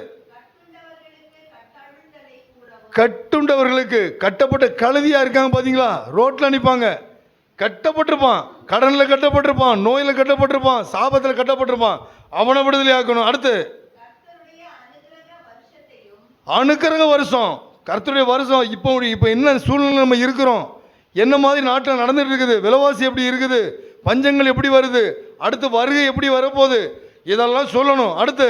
கட்டுண்டவர்களுக்கு, கட்டப்பட்ட கழுதியாக இருக்காங்க பார்த்தீங்களா, ரோட்டில் நிற்பாங்க, கட்டப்பட்டிருப்பான், கடனில் கட்டப்பட்டிருப்பான், நோயில் கட்டப்பட்டிருப்பான், சாபத்தில் கட்டப்பட்டிருப்பான், அவனை விடுதலை ஆக்கணும். அடுத்து, அனுக்கிரக வருஷம். கர்த்தருடைய வருஷம். இப்போ என்ன சூழ்நிலை நம்ம இருக்கிறோம், என்ன மாதிரி நாட்டில் நடந்துட்டு இருக்குது, விலைவாசி எப்படி இருக்குது, பஞ்சங்கள் எப்படி வருது, அடுத்து வருகை எப்படி வரப்போகுது, இதெல்லாம் சொல்லணும். அடுத்து,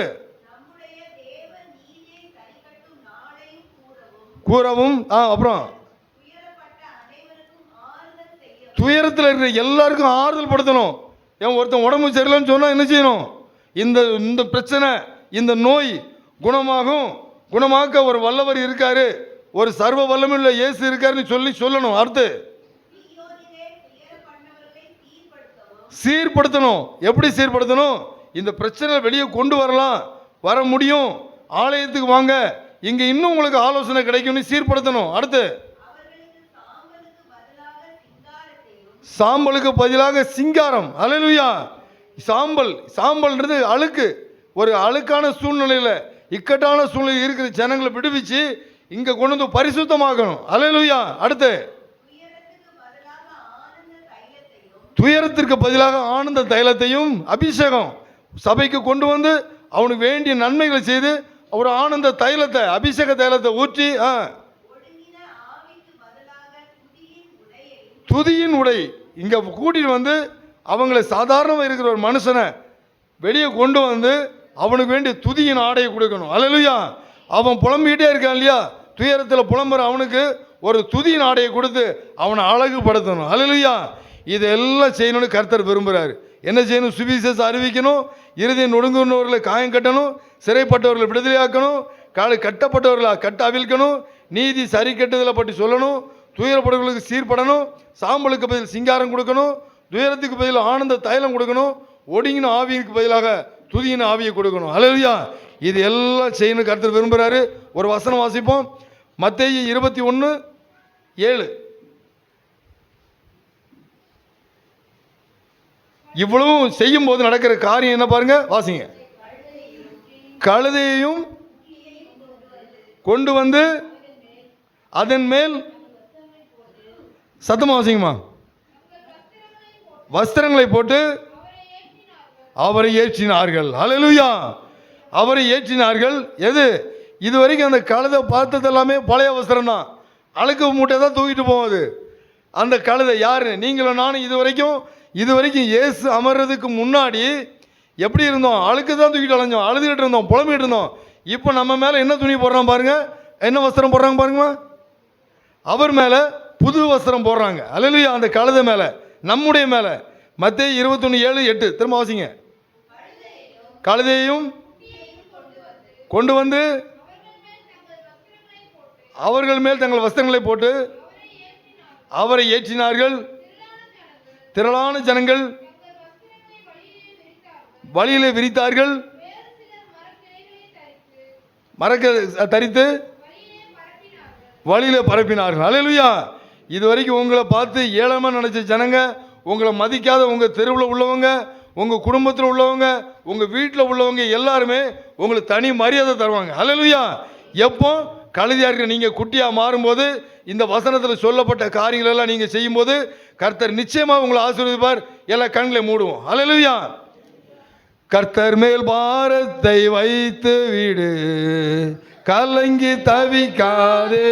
கூறவும், அப்புறம் துயரத்தில் இருக்கிற எல்லாருக்கும் ஆறுதல் படுத்தணும். ஏன் ஒருத்தன் உடம்பு சரியில்லைன்னு சொன்னால் என்ன செய்யணும், இந்த பிரச்சனை, இந்த நோய் குணமாக்க ஒரு வல்லவர் இருக்காரு, ஒரு சர்வ வல்லமையுள்ள இயேசு இருக்காருன்னு சொல்லணும். அடுத்து, சீர்படுத்தணும். எப்படி சீர்படுத்தணும், இந்த பிரச்சனை வெளியே கொண்டு வர முடியும், ஆலயத்துக்கு வாங்க, இங்கே இன்னும் உங்களுக்கு ஆலோசனை கிடைக்கும்னு சீர்படுத்தணும். அடுத்து, சாம்பலுக்கு பதிலாக சிங்காரம். அல்லேலூயா. சாம்பல்ன்றது அழுக்கு. ஒரு அழுக்கான சூழ்நிலையில், இக்கட்டான சூழ்நிலை இருக்கிற ஜனங்களை விடுவிச்சு இங்கே கொண்டு வந்து பரிசுத்தமாக்கணும். அல்லேலூயா. அடுத்து, துயரத்திற்கு பதிலாக ஆனந்த தைலத்தையும் அபிஷேகம் சபைக்கு கொண்டு வந்து அவனுக்கு வேண்டிய நன்மைகளை செய்து ஒரு ஆனந்த தைலத்தை, அபிஷேக தைலத்தை ஊற்றி, துதியின் உடை இங்கே கூட்டிட்டு வந்து அவங்களை சாதாரணமாக இருக்கிற ஒரு மனுஷனை வெளியே கொண்டு வந்து அவனுக்கு வேண்டிய துதியின் ஆடையை கொடுக்கணும். அல்லேலூயா. அவன் புலம்பிக்கிட்டே இருக்கான் இல்லையா, துயரத்தில் புலம்புற அவனுக்கு ஒரு துதியின் ஆடையை கொடுத்து அவனை அழகுபடுத்தணும். அல்லேலூயா. இதெல்லாம் செய்யணும்னு கர்த்தர் விரும்புகிறாரு. என்ன செய்யணும், சுவிசேஷம் அறிவிக்கணும், இருதயம் நொடுங்குன்னவர்களை காயம் கட்டணும், சிறைப்பட்டவர்களை விடுதலையாக்கணும், கட்டப்பட்டவர்களை கட்ட அவிழ்க்கணும், நீதி சரி கட்டுதலை பற்றி சொல்லணும், துயரப்படுவர்களுக்கு சீர்படணும், சாம்பலுக்கு பதில் சிங்காரம் கொடுக்கணும், துயரத்துக்கு பதில் ஆனந்த தைலம் கொடுக்கணும், ஒடுங்கின ஆவிக்கு பதிலாக துதியின் ஆவியை கொடுக்கணும். அல்லேலூயா. இது எல்லாம் செய்யணும் கர்த்தர் விரும்புகிறாரு. ஒரு வசனம் வாசிப்போம். மத்தேயு 21:7. இவ்வளவும் செய்யும் போது நடக்கிற காரியம் என்ன பாருங்க, வாசிங்க. கழுதையையும் கொண்டு வந்து அதன் மேல், சத்தமா வாசிங்கம்மா, வஸ்திரங்களை போட்டு அவரை ஏற்றினார்கள். அல்லேலூயா. அவரை ஏற்றினார்கள். எது இது வரைக்கும் அந்த கழுதை பார்த்தது எல்லாமே பழைய வஸ்திரம் தான், அழுக்கு மூட்டை தான் தூக்கிட்டு போகுது. அந்த கழுதை யாரு, நீங்களும் நானும் இது வரைக்கும் இயேசு அமர்றதுக்கு முன்னாடி எப்படி இருந்தோம், அழுக்கு தான் தூக்கிட்டு அலைஞ்சோம், அழுதுகிட்டு இருந்தோம், புலம்பிட்டு இருந்தோம். இப்போ நம்ம மேலே என்ன துணி போடுறான் பாருங்க, என்ன வஸ்திரம் போடுறாங்க பாருங்கம்மா, அவர் மேலே புது வஸ்திரம் போடுறாங்க. அல்லேலூயா. அந்த கழுதை மேலே, நம்முடைய மேலே. மத்தேயு 21:7-8 திரும்ப வாசிங்க. கழுதையையும் கொண்டு வந்து அவர்கள் மேல் தங்கள் வஸ்திரங்களை போட்டு அவரை ஏற்றினார்கள். திரளான ஜனங்கள் வழியிலே விரித்தார்கள், தரித்து வழியிலே பரப்பினார்கள். அல்லேலூயா. இது வரைக்கும் உங்களை பார்த்து ஏளனமாக நினைச்ச ஜனங்க, உங்களை மதிக்காத உங்கள் தெருவில் உள்ளவங்க, உங்கள் குடும்பத்தில் உள்ளவங்க, உங்கள் வீட்டில் உள்ளவங்க எல்லாருமே உங்களுக்கு தனி மரியாதை தருவாங்க. அல்லேலூயா. எப்போ கழுதியாக இருக்கிற நீங்கள் குட்டியாக மாறும்போது, இந்த வசனத்தில் சொல்லப்பட்ட காரியங்கள் எல்லாம் நீங்கள் செய்யும்போது கர்த்தர் நிச்சயமாக உங்களை ஆசீர்வதிப்பார். எல்லா கண்களை மூடுவோம். அல்லேலூயா. கர்த்தர் மேல் பாரத்தை வைத்து விடு, கலங்கி தவிக்காதே.